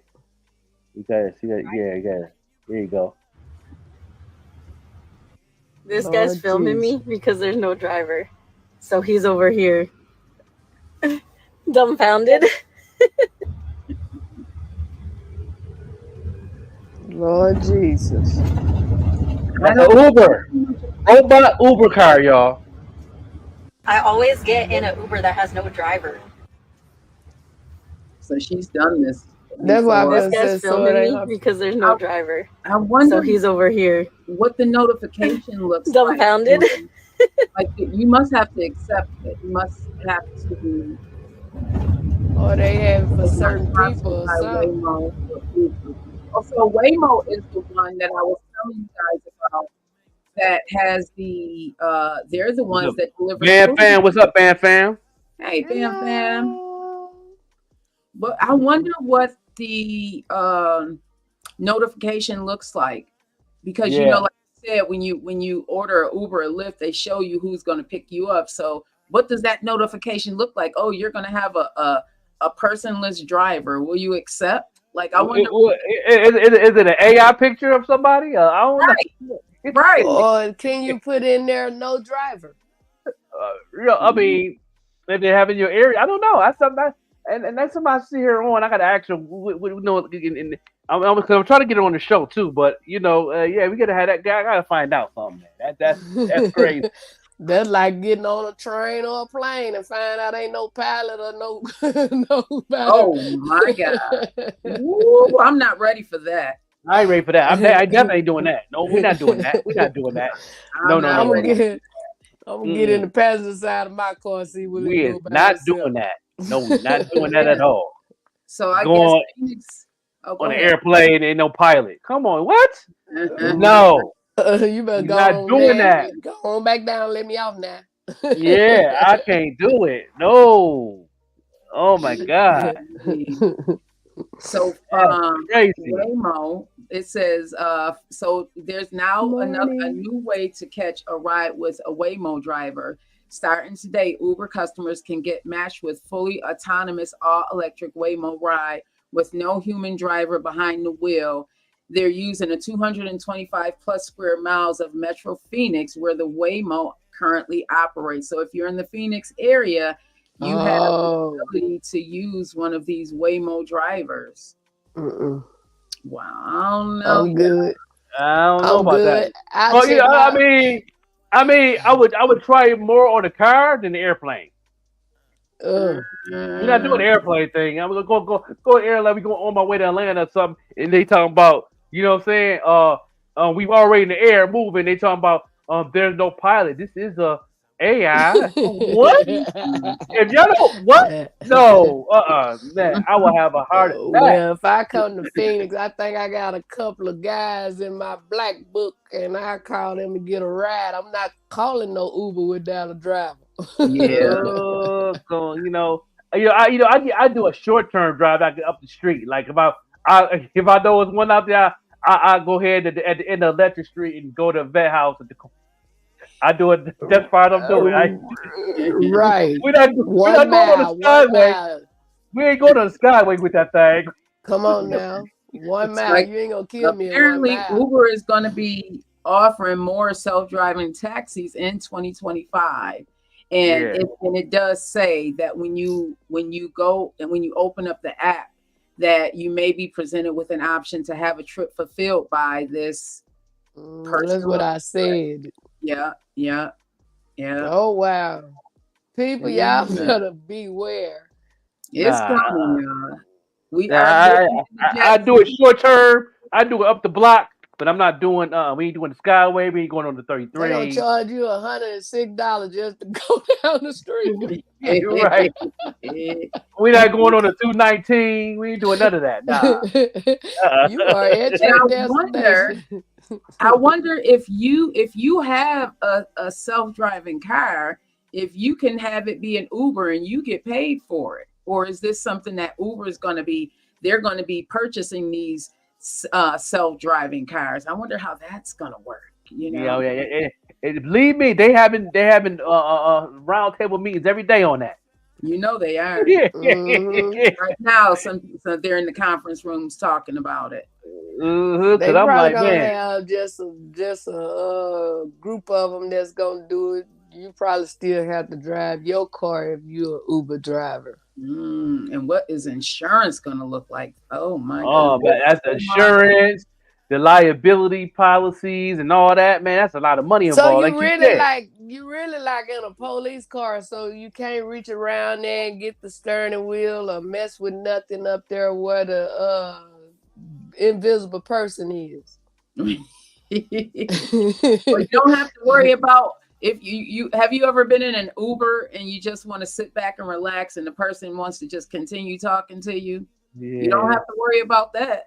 You got it. See that? Yeah, you got it. There you go. This guy's Lord filming Jesus. me because there's no driver. So he's over here dumbfounded. Lord Jesus. I That's an don't Uber. Robot Uber car, y'all. I always get in an Uber that has no driver. So she's done this That's why I before. This was guy's saying, so it filming ain't me her. because there's no driver. I wonder So he's over here what the notification looks dumbfounded. like. Like you must have to accept it. You must have to Or they have for it's not certain sponsored people or by something. Waymo or Uber. Also, Waymo is the one that I was telling you guys about that has they're the What's ones up, that deliver the Bam food. Fam? What's up, Bam Fam? Hey, Bam Fam. But I wonder what the notification looks like because Yeah. like I said, when you order an Uber or Lyft, they show you who's going to pick you up. So what does that notification look like? Oh, you're going to have a personless driver. Will you accept? Like I wonder. Is it an AI picture of somebody? I don't know. Right. Or can you put in there no driver? I mean, if they have in your area, I don't know. That's something. And that's something I see here on. I got to ask you. I'm trying to get her on the show too, but yeah, we gotta have that guy. I gotta find out something. Man. That's crazy. That's like getting on a train or a plane and find out ain't no pilot or no nobody. Oh my God. Woo, I'm not ready for that. I ain't ready for that. I definitely ain't doing that. No, we're not doing that. We're not doing that. No, I'm no, not no, no, I'm ready. no. gonna get in the passenger side of my car and see will it We is go by not itself. doing that. No, we're not doing that at all. So I guess Going Phoenix. Oh, go on an ahead. airplane and no pilot. Come on, what? Uh-huh. No, You better we're go not on doing there. that. Go on back down. Let me off now. Yeah, I can't do it. No. Oh my God. So That's crazy. Waymo, it says so there's now a Morning. new way to catch a ride with a Waymo driver. Starting today, Uber customers can get matched with fully autonomous all-electric Waymo ride with no human driver behind the wheel. They're using a 225 plus square miles of Metro Phoenix where the Waymo currently operates. So if you're in the Phoenix area, you have the Oh. ability to use one of these Waymo drivers. Mm-mm. Wow, I don't know. I'm good. I don't know I'm about that. good. I Well, yeah, check my. I would try it more on the car than the airplane. We're not doing the airplane thing. I'm gonna go airline. We going on my way to Atlanta or something, and they talking about, what I'm saying? We've already in the air moving. They talking about there's no pilot. This is a AI. What? If y'all don't what? No, man, I will have a heart attack. Well, if I come to Phoenix, I think I got a couple of guys in my black book, and I call them to get a ride. I'm not calling no Uber without a driver. Yeah. I do a short term drive up the street. Like if I know there's one out there, I go ahead at the end of Electric Street and go to a vet house. I do it. That's part I'm doing. Right. We're not going on the 1 Skyway. mile. We ain't going to the Skyway with that thing. Come on now. 1 It's mile. like You ain't gonna kill me in 1 apparently mile. Uber is going to be offering more self-driving taxis in 2025. And Yeah. it does say that when you go and when you open up the app, that you may be presented with an option to have a trip fulfilled by this person. That's what I said. Yeah, yeah, yeah. Oh wow. People, y'all Mhm. better beware. It's Nah, coming, y'all. We nah, are getting to the I jet do it short term. I do it up the block, but I'm not doing. We ain't doing the Skyway. We ain't going on the They gonna 33. charge you $106 just to go down the street. You're right. We're not going on the 219. We ain't doing none of that. Nah. You are at And your destination. I wonder if you have a self-driving car, if you can have it be an Uber and you get paid for it, or is this something that Uber is going to be? They're going to be purchasing these self-driving cars. I wonder how that's going to work. You Yeah, know, believe me, they having round table meetings every day on that. you know they are Yeah. right now. Some they're in the conference rooms talking about it. Cause They I'm probably like, gonna man, have just a group of them that's gonna do it. You probably still have to drive your car if you're an Uber driver. And what is insurance going to look like? Oh my oh, goodness! but that's the insurance, the liability policies, and all that. Man, that's a lot of money So involved, you like you really said. like in a police car, so you can't reach around there and get the steering wheel or mess with nothing up there where the invisible person is. But you don't have to worry about if you have you ever been in an Uber and you just want to sit back and relax and the person wants to just continue talking to you. You don't Yeah, have to worry about that.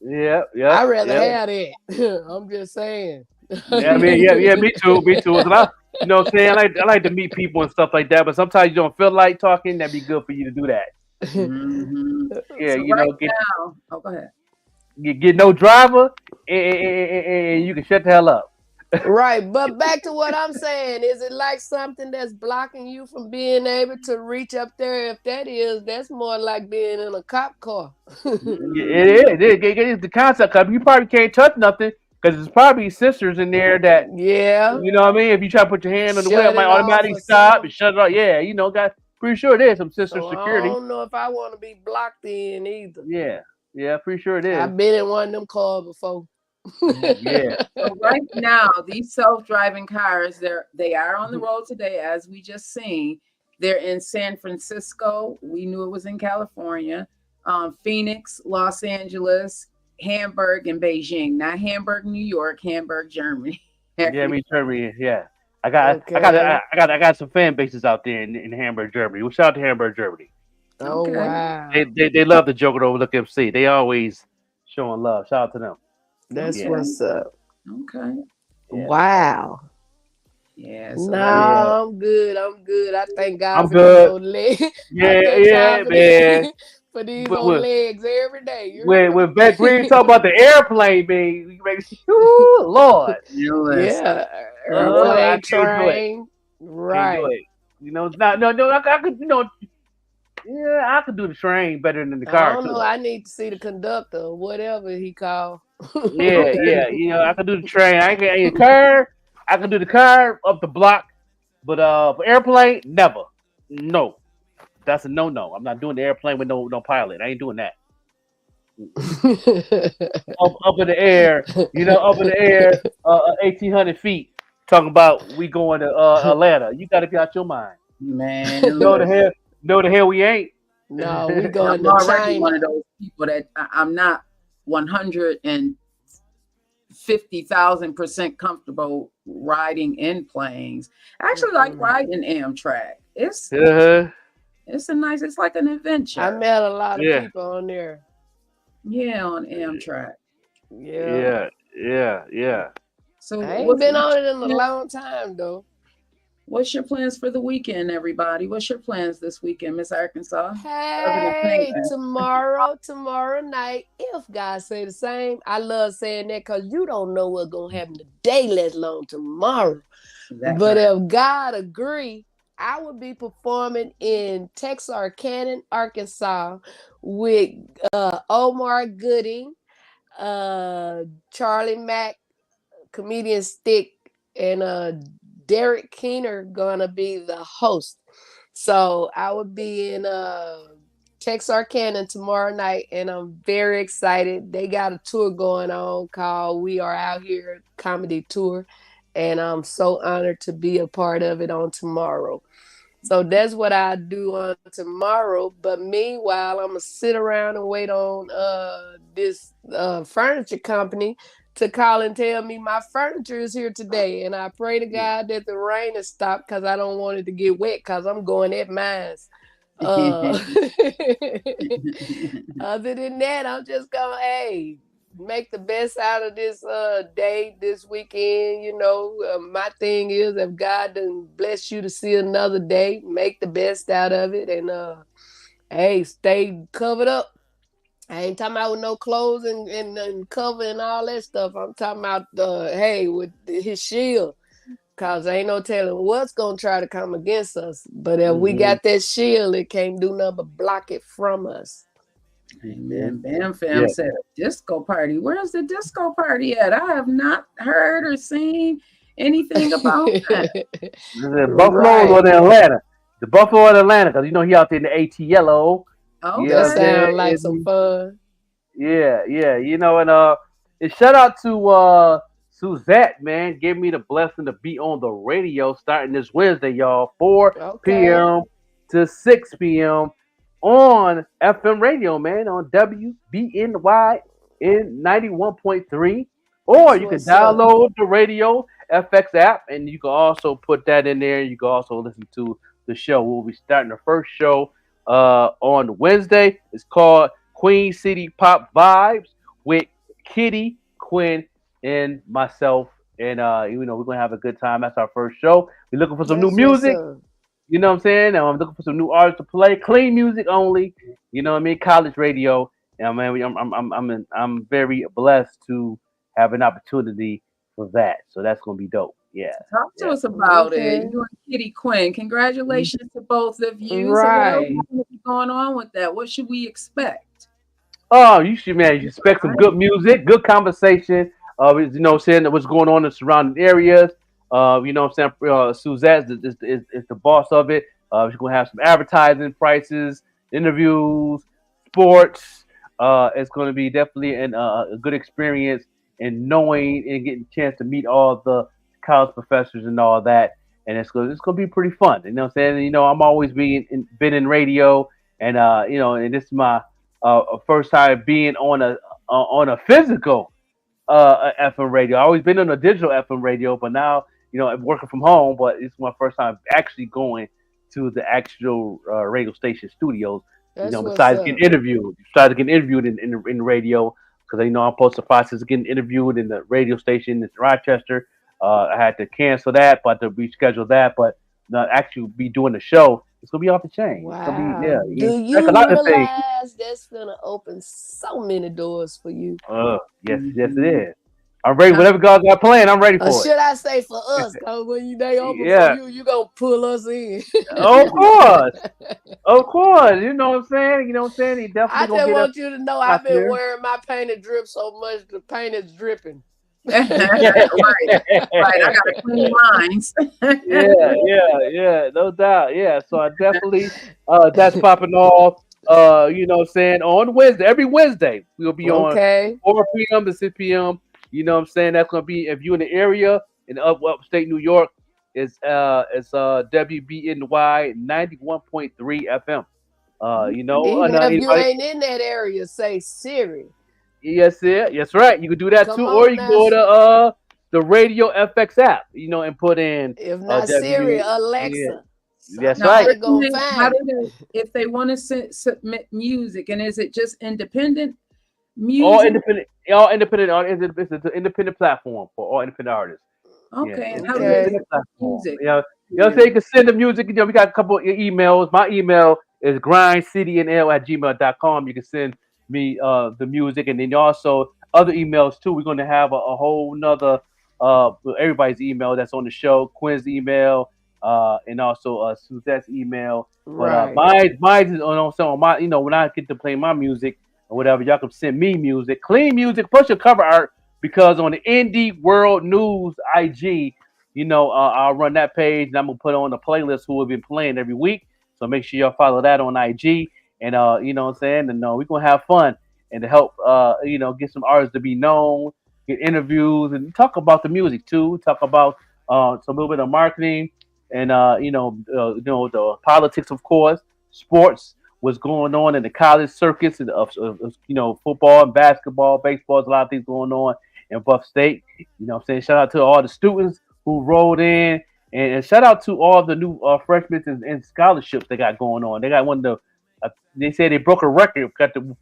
yeah, I yep, rather yep. have that. I'm just saying. Yeah, I mean, yeah, me too, me too. 'Cause you know what I'm saying? I like to meet people and stuff like that, but sometimes you don't feel like talking. That'd be good for you to do that. hmm Yeah, So you right know, now, oh, go ahead. get no driver, and you can shut the hell up. Right, but back to what I'm saying, is it like something that's blocking you from being able to reach up there? If that is, that's more like being in a cop car. It's the concept. Cause you probably can't touch nothing because there's probably sisters in there that Yeah, you know what I mean. If you try to put your hand on the wheel, it shut might it off automatically or stop and something. shut it off. Yeah, you know, got pretty sure it is some sister So I security. don't know if I want to be blocked in either. Yeah, yeah, pretty sure it is. I've been in one of them cars before. Yeah, So right now, these self-driving cars, they are on the road today, as we just seen. They're in San Francisco. We knew it was in California, Phoenix, Los Angeles, Hamburg, and Beijing. Not Hamburg, New York, Hamburg, Germany. yeah, me too. Yeah, Okay. I got some fan bases out there in Hamburg, Germany. Well, shout out to Hamburg, Germany. Oh Okay. They wow, they, they love the Joker Overlook MC. They always showing love. Shout out to them. that's Yeah, Okay. what's up. Okay. yeah, Wow. Yeah. So that's yeah. No, I'm good. I'm good. I thank God I'm for these good. old legs. I Yeah, thank God yeah, for man. these for these But old legs every day. You heard when Beck Green talk about the airplane, man, you make ooh, Lord. you listen. Yeah, I airplane, can't do it. train. Can't do Right. it. You know, it's not no. I could yeah, I could do the train better than the I car don't know. too. I need to see the conductor or whatever he called. Yeah, Okay. yeah. You know, I could do the train. I ain't a car. I could do the car up the block, but for airplane, never. No, that's a no. I'm not doing the airplane with no pilot. I ain't doing that. Up in the air, up in the air, 1,800 feet. Talking about we going to Atlanta. You got to be out your mind. Man, No the listen. hell, no the hell we ain't. No, we I'm going to already one of China. those people that I'm not 150,000% comfortable riding in planes. I actually like Mm-mm. riding Amtrak. Uh-huh. It's a nice. It's like an I adventure. met a lot of Yeah, people on there. Yeah, on Amtrak. Yeah. yeah, yeah. So I ain't what's been on what's it in a your, long time though. what's your plans for the weekend, everybody? What's your plans this weekend, Miss Arkansas? Other than Hey, painting, tomorrow night, if God say the same. I love saying that because you don't know what's gonna happen today, let alone tomorrow. that But part. if God agree, I will be performing in Texarkana, Arkansas with Omar Gooding, uh, Charlie Mack, comedian Stick, and Derek Keener gonna be the host. So I would be in Texarkana tomorrow night, and I'm very excited. They got a tour going on called We Are Out Here Comedy Tour, and I'm so honored to be a part of it on tomorrow. So that's what I do on tomorrow. But meanwhile, I'm gonna sit around and wait on this furniture company to call and tell me my furniture is here today. And I pray to God that the rain has stopped because I don't want it to get wet because I'm going at mines. Uh, other than that, I'm just gonna make the best out of this day, this weekend. My thing is, if God done bless you to see another day, make the best out of it, and stay covered up. I ain't talking about with no clothes and cover and all that stuff. I'm talking about with his shield. Cause ain't no telling what's gonna try to come against us. But if we got that shield, it can't do nothing but block it from us. Amen. Bam Fam said disco party. Where's the disco party at? I have not heard or seen anything about that. Buffalo or Atlanta. The Buffalo or Atlanta, because he out there in the ATLO. Okay. That sounds like some fun. Yeah. And shout out to Suzette, man, gave me the blessing to be on the radio starting this Wednesday, y'all, 4 p.m. to 6 p.m. on FM radio, man, on WBNY in 91.3. Or you can download the Radio FX app, and you can also put that in there. You can also listen to the show. We'll be starting the first show on Wednesday. It's called Queen City Pop Vibes with Kitty, Quinn, and myself, and we're gonna have a good time. That's our first show. We're looking for some new music. You know what I'm saying? I'm looking for some new artists to play. Clean music only. You know what I mean? College radio. And man, I'm very blessed to have an opportunity for that. So that's gonna be dope. Yeah. Talk to us about it. You and Kitty Quinn. Congratulations to both of you. Right. So what's going on with that? What should we expect? Oh, you should, man. You expect some good music, good conversation. Saying what's going on in the surrounding areas. Suzette is the boss of it. She's gonna have some advertising prices, interviews, sports. It's gonna be definitely a good experience in knowing and getting a chance to meet all the college professors and all that. And it's gonna be pretty fun. You know what I'm saying? I'm always been in radio, and and this is my first time being on a physical FM radio. I've always been on a digital FM radio, but now I'm working from home. But it's my first time actually going to the actual radio station studios. Besides getting interviewed, in the radio, because I'm supposed to process getting interviewed in the radio station in Rochester. I had to cancel that, but to reschedule that, but not actually be doing the show. It's gonna be off the chain. Wow. It's gonna be, Do you realize that's gonna open so many doors for you? Yes, it is. I'm ready. Whatever God got planned, I'm ready for it. Should I say for us? Because when they open for you, you gonna pull us in. Of course. You know what I'm saying? He definitely. I just want you to know I've been wearing my painted drip so much the paint is dripping. right. I gotta clean lines. yeah, no doubt. Yeah, so I definitely that's popping off. On Wednesday, every Wednesday we'll be on 4 p.m. to 6 p.m. You know what I'm saying? That's gonna be if you in the area in upstate New York. It's WBNY 91.3 FM. Even if you ain't in that area, say Siri. Yes, sir. Yes, right. You can do that too, or you can go to the Radio FX app, and put in. If not Siri, Alexa. That's right. If they want to submit music, and is it just independent music? All independent. It's an independent platform for all independent artists. Okay, and how do they get music? You can send the music. We got a couple of emails. My email is grindcitynl@gmail.com. You can send me the music, and then also other emails too. We're going to have a whole nother everybody's email that's on the show, Quinn's email, and also Suzette's email. But mine is also on my, when I get to play my music or whatever, y'all can send me music, clean music, plus your cover art, because on the Indie World News IG, I'll run that page, and I'm gonna put on the playlist who have been playing every week. So make sure y'all follow that on IG. and you know what I'm saying, and we're gonna have fun and to help get some artists to be known, get interviews, and talk about the music too. Talk about some little bit of marketing and the politics, of course, sports, what's going on in the college circuits and football and basketball, baseball. There's a lot of things going on in Buff State. You know what I'm saying? Shout out to all the students who rolled in, and shout out to all the new freshmen and scholarships they got going on. They got one of the they said they broke a record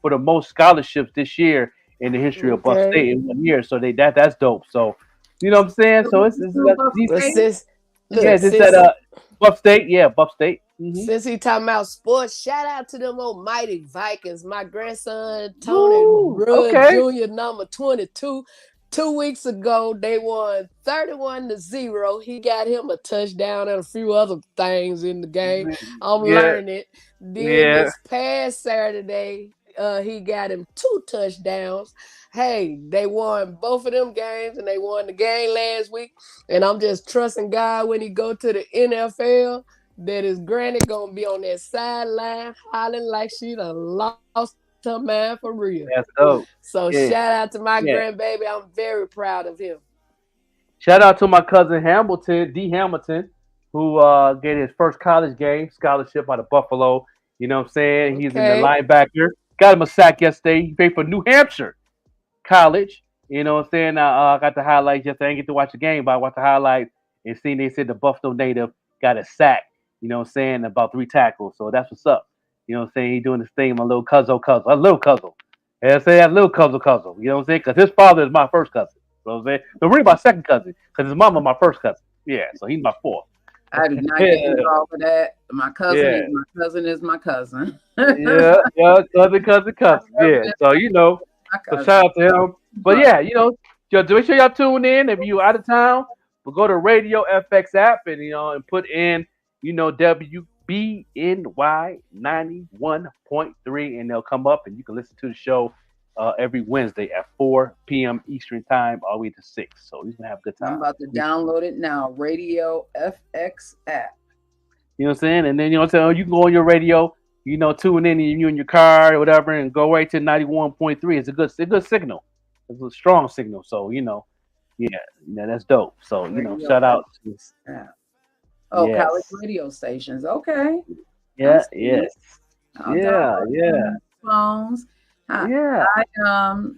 for the most scholarships this year in the history of Buff Okay. State in 1 year. So that's dope. So you know what I'm saying? So it's But since yeah, look, just since that Buff State, yeah, Buff State. since he talking about sports, shout out to them old mighty Vikings. My grandson Tony Woo, Rudd okay. Jr. number 22. 2 weeks ago, they won 31-0. He got him a touchdown and a few other things in the game. I'm Yeah, learning. Then yeah. this past Saturday, he got him 2 touchdowns. Hey, they won both of them games, and they won the game last week. And I'm just trusting God when he go to the NFL that his granny gonna be on that sideline hollering like she done lost her mind for real. That's dope. So Yeah, shout out to my yeah. grandbaby. I'm very proud of him. Shout out to my cousin Hamilton, D. Hamilton, who get his first college game scholarship by the Buffalo. You know what I'm saying? He's in the Okay. linebacker. Got him a sack yesterday. He played for New Hampshire College. You know what I'm saying? I got the highlights yesterday. I didn't get to watch the game, but I watched the highlights and seen they said the Buffalo native got a sack. You know what I'm saying? About 3 tackles. So that's what's up. You know what I'm saying? He doing this thing, my little cousin. A little cousin. And I say that little cousin. You know what I'm saying? Because his father is my first cousin. You know what I'm saying? No, really my second cousin. Because his mama my first cousin. Yeah, so he's my fourth. I do not get Yeah, involved with that. My cousin yeah. is my cousin is my cousin. Yeah, yeah, cousin. Yeah. Cousin is So my so cousin. shout out to him. But yeah, make sure y'all tune in. If you out of town, but go to Radio FX app and and put in WBNY 91.3 and they'll come up and you can listen to the show every Wednesday at 4 p.m. Eastern time all the way to 6. So you're gonna have a good I'm time. about to download it now. Radio FX app. You know what I'm saying? And then you can go on your radio, tune in and you in your car or whatever and go right to 91.3. It's a good signal. It's a strong signal. So, yeah, that's dope. So, Radio shout out to FX app. Oh, yes. college radio stations. Okay. Yeah, I see yes. it. I'll Yeah, download it yeah. on my phones. Yeah.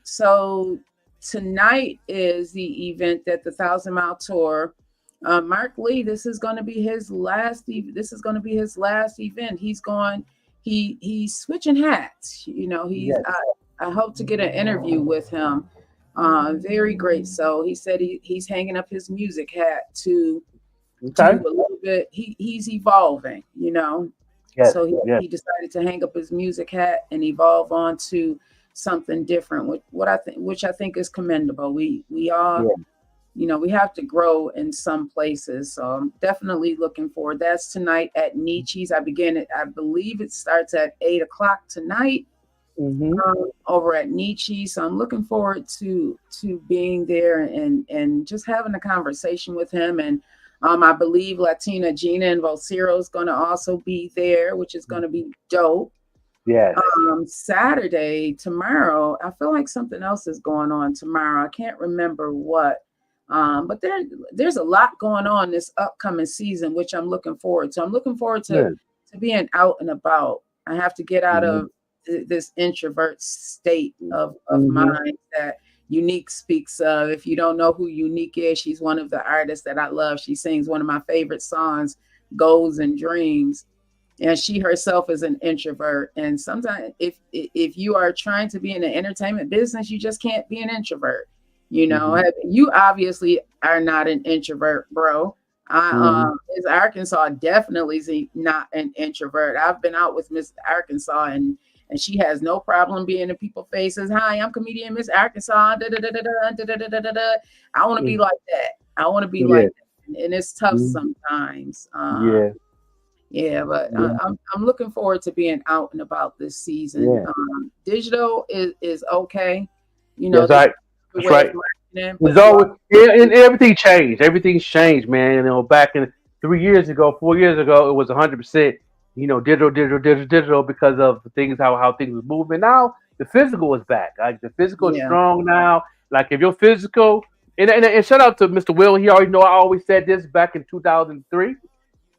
So tonight is the event that the 1,000 Mile Tour. Mark Lee, this is going to be his last. This is going to be his last event. He's switching hats. Yes. I hope to get an interview with him. Very great. So he said he's hanging up his music hat to Okay. do a little bit. He's evolving. Yes. So Yes. he decided to hang up his music hat and evolve on to something different, which I think is commendable. We all, Yeah. we have to grow in some places. So I'm definitely looking forward. That's tonight at Nietzsche's. I believe it starts at 8 o'clock tonight Mm-hmm. over at Nietzsche. So I'm looking forward to being there and just having a conversation with him. And I believe Latina Gina and Vocero is going to also be there, which is going to be dope. Yes. Saturday, tomorrow, I feel like something else is going on tomorrow. I can't remember what. But there's a lot going on this upcoming season, which I'm looking forward to. I'm looking forward to being out and about. I have to get out of this introvert state of mind that Unique speaks of. If you don't know who Unique is, she's one of the artists that I love. She sings one of my favorite songs, Goals and Dreams. And she herself is an introvert. And sometimes if you are trying to be in the entertainment business, you just can't be an introvert. You obviously are not an introvert, bro. Miss Arkansas definitely is not an introvert. I've been out with Miss Arkansas and she has no problem being in people's faces. Hi, I'm comedian Miss Arkansas. Da, da, da, da, da, da, da, da, da, da. I want to be like that. I want to be like that. And it's tough sometimes. Yeah, but I'm looking forward to being out and about this season. Digital is okay. That's right. That's right. It's always, and everything changed. Everything's changed, man. Back in 3 years ago, 4 years ago, it was 100%. digital because of the things how things was moving. Now the physical is back. Like the physical is Yeah. strong now. Like if your physical and shout out to Mr. Will. He already know I always said this back in 2003.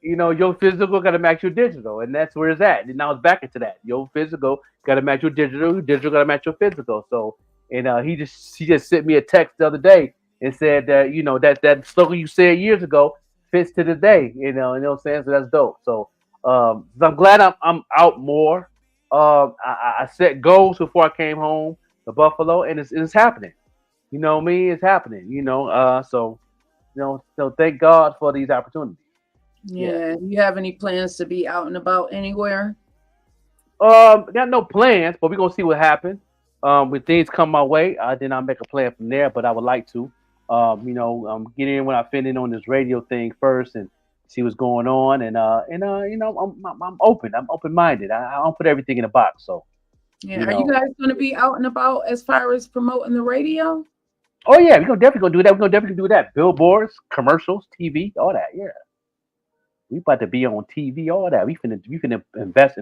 Your physical got to match your digital, and that's where it's at. And now it's back into that. Your physical got to match your digital got to match your physical. So, and he just sent me a text the other day and said that that slogan you said years ago fits to the day. What I'm saying. So that's dope. So I'm glad I'm out more. I set goals before I came home to Buffalo, and it's happening. Me, it's happening. So thank God for these opportunities. Yeah. Yeah. You have any plans to be out and about anywhere? Got no plans, but we're gonna see what happens. When things come my way, then I'll make a plan from there. But I would like to, get in when I fit in on this radio thing first and see what's going on. I'm open. I'm open minded. I don't put everything in a box. So Yeah. you Are you know, guys going to be out and about as far as promoting the radio? oh yeah, we're gonna definitely gonna do that. We're gonna definitely do that. Billboards, commercials, TV, all that. Yeah. We about to be on TV, all that. We finna invest.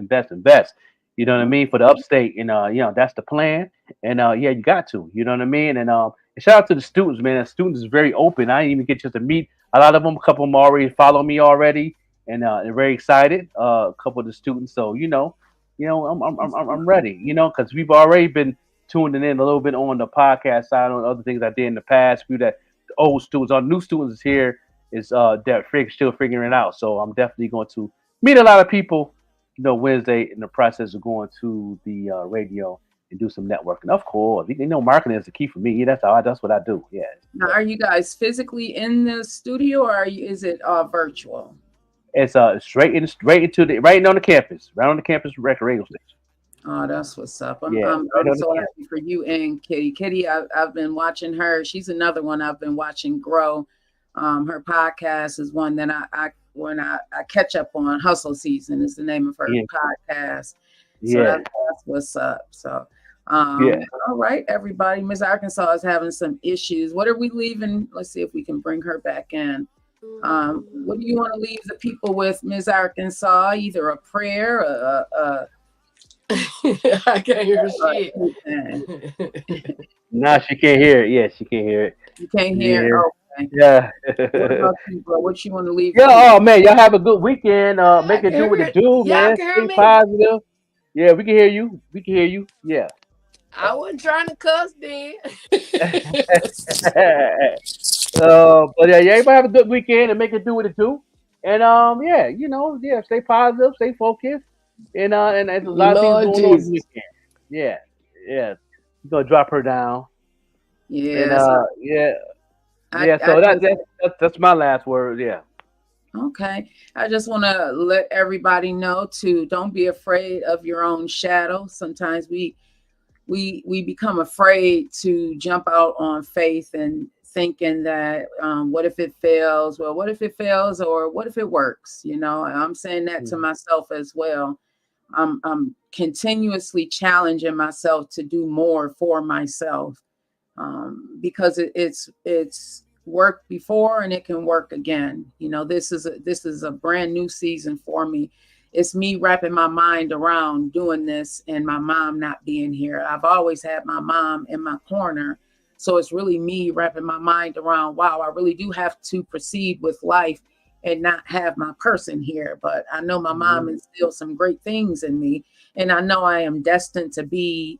You know what I mean? For the upstate, and that's the plan. And yeah, you got to. You know what I mean? And shout out to the students, man. The students is very open. I didn't even get just to meet a lot of them. A couple of them already follow me already, and they're very excited. A couple of the students, so I'm ready. Because we've already been tuning in a little bit on the podcast side on other things I did in the past. Few that the old students, our new students is here is still figuring it out. So I'm definitely going to meet a lot of people, Wednesday in the process of going to the radio and do some networking. Of course, marketing is the key for me. Yeah, that's what I do. Yeah. Now, are you guys physically in the studio, or is it virtual? It's straight into the right on the campus, right on the campus recreational station. Oh, that's what's up. I'm Yeah, I'm, right I'm on the so campus. happy for you and Kitty. Kitty, I've been watching her. She's another one I've been watching grow. Her podcast is one that I catch up on. Hustle Season is the name of her Yeah, podcast. So yeah, that's what's up. So yeah. all right, everybody. Miss Arkansas is having some issues. What are we leaving? Let's see if we can bring her back in. What do you want to leave the people with, Miss Arkansas? Either a prayer, I can't hear shit. Nah, she can't hear it. Yeah, she can't hear it. You can't hear. Yeah, Okay. yeah. What about you, bro? What you want to leave the Yeah, people? oh man, y'all have a good weekend. I Make it can do hear what it it. do, Y'all man. can hear Stay me? positive. Yeah, we can hear you. We can hear you. Yeah. I wasn't trying to cuss then. But yeah, everybody have a good weekend and make it do what it do. And yeah, stay positive, stay focused, and there's a lot of things Lord going on this Jesus. weekend. Yeah, yeah. You're gonna drop her down, and Yes, yeah, I yeah. I So just that's my last word. Yeah. okay. I just want to let everybody know to don't be afraid of your own shadow. Sometimes we become afraid to jump out on faith and thinking that what if it fails? Well, what if it fails, or what if it works? And I'm saying that to Mhm. myself as well. I'm continuously challenging myself to do more for myself, because it's worked before and it can work again. This is a brand new season for me. It's me wrapping my mind around doing this and my mom not being here. I've always had my mom in my corner. So it's really me wrapping my mind around, wow, I really do have to proceed with life and not have my person here. But I know my mom Mhm. instilled some great things in me. And I know I am destined to be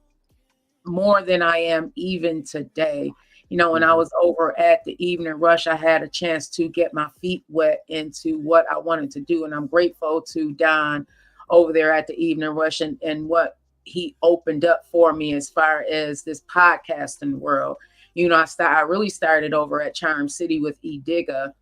more than I am even today. When I Mhm. was over at the evening rush, I had a chance to get my feet wet into what I wanted to do. And I'm grateful to Don over there at the evening rush and what he opened up for me as far as this podcasting world. I really started over at Charm City with E Digga.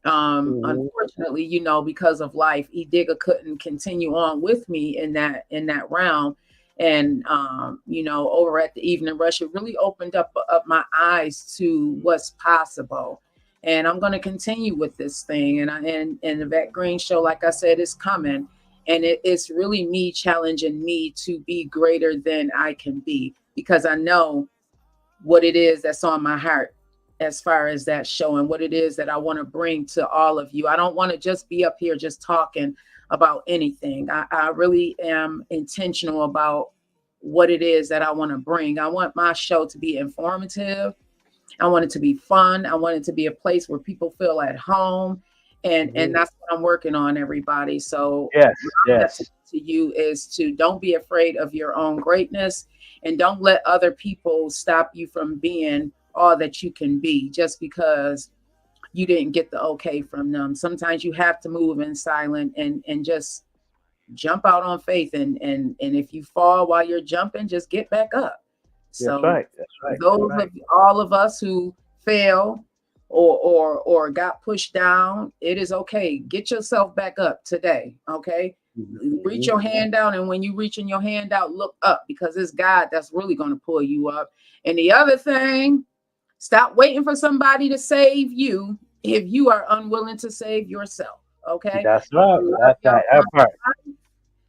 Mhm. Unfortunately, because of life, E Digga couldn't continue on with me in that realm. And over at the evening rush, it really opened up my eyes to what's possible. And I'm going to continue with this thing. And the Vet Green Show, like I said, is coming. And it's really me challenging me to be greater than I can be, because I know what it is that's on my heart as far as that show and what it is that I want to bring to all of you. I don't want to just be up here just talking. about anything. I really am intentional about what it is that I want to bring. I want my show to be informative. I want it to be fun. I want it to be a place where people feel at home. And that's what I'm working on, everybody. So Yes, my yes. message to you is to don't be afraid of your own greatness, and don't let other people stop you from being all that you can be just because you didn't get the okay from them. Sometimes you have to move in silent and just jump out on faith, and if you fall while you're jumping, just get back up. That's So right. That's right. those That's right. of all of us who fail or got pushed down, it is okay. Get yourself back up today. Okay. Reach your hand down, and when you reaching your hand out, look up, because it's God that's really going to pull you up. And the other thing, stop waiting for somebody to save you if you are unwilling to save yourself. Okay. That's right. That's right. That's right.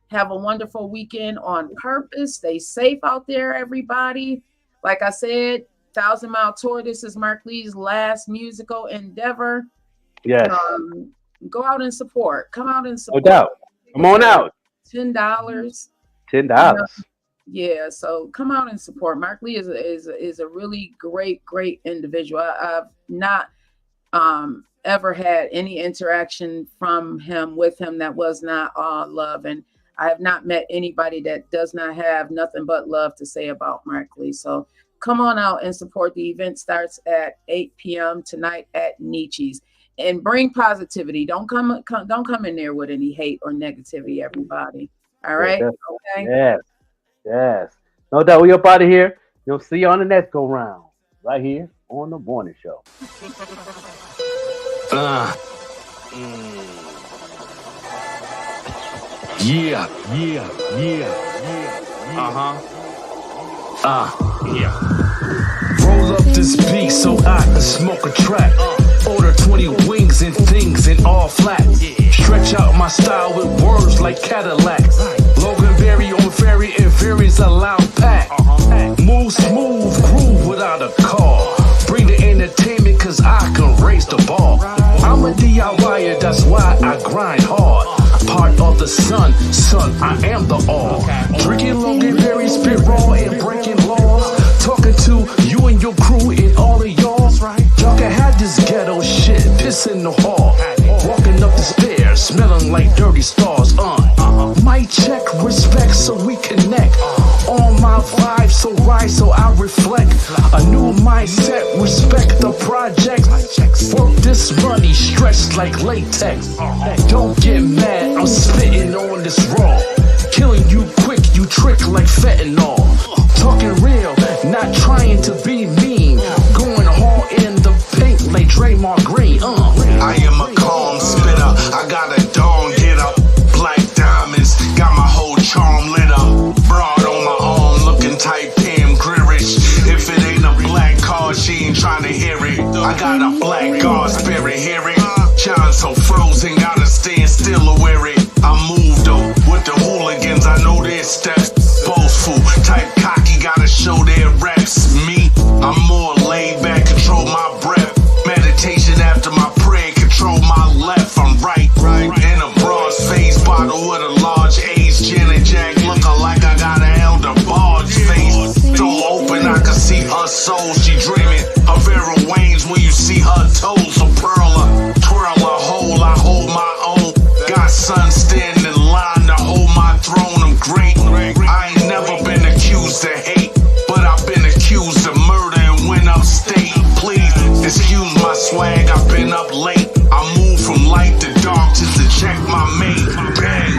Have a wonderful weekend on purpose. Stay safe out there, everybody. Like I said, 1,000 Mile Tour. This is Mark Lee's last musical endeavor. Yes. Go out and support. Come out and No support. doubt. Come on out. $10. $10. Yeah, so come out and support. Mark Lee is a really great individual. I've not ever had any interaction from him with him that was not all love, and I have not met anybody that does not have nothing but love to say about Mark Lee. So come on out and support. The event starts at 8 p.m. tonight at Nietzsche's. And bring positivity. Don't come in there with any hate or negativity, everybody. All right? Okay. Yes. Yes. No doubt. We up out of here. You'll see you on the next go round. Right here on the morning show. Yeah. Roll up this beat so I can smoke a track. Order 20 wings and things in all flat. Stretch out my style with words like Cadillacs. Logan Berry on ferry and ferries a loud pack. Move smooth, groove without a call. Bring the entertainment cause I can raise the ball. I'm a DIYer, that's why I grind hard. Part of the sun, I am the all. Drinking Logan Berry, spit raw and breaking laws. Talking to you and your crew and all of y'all. Y'all can have this ghetto shit, piss in the hall. Walking up the stairs, smelling like dirty stars. Mic check, respect so we connect. On my vibe, so right, so I reflect. A new mindset, respect the project. Work this money, stretched like latex. Don't get mad, I'm spitting on this raw. Killing you quick, you trick like fentanyl. Talking real, not trying to be mean. Going hard in the paint like Draymond Green. I am a calm spitter. I got a dome get up. Black diamonds, got my whole charm lit up. Broad on my arm, looking tight, Pam Grierish. If it ain't a black card, she ain't trying to hear it. I got a black guard spirit, hear it. Shine so frozen, gotta stand still or wear it. I move though, with the hooligans, I know their steps. Boastful, type cocky, gotta show their reps. Me, I'm more laid back, control my breath. Meditation after my prayer, control my left. I'm right. In a broad face, bottle with a large age. Gin and Jack looking like I got an elder barge face. Door open, I can see her soul. She dreaming of Vera Wayne's when you see her toes. So pearl her, twirl her whole. I hold my own. Got sun standing in line to hold my throne. I'm great. I ain't never been accused of hate, but I've been accused of murder and went upstate. Please excuse my swag, I've been up late. I move from light to dark just to check my mate. Bang.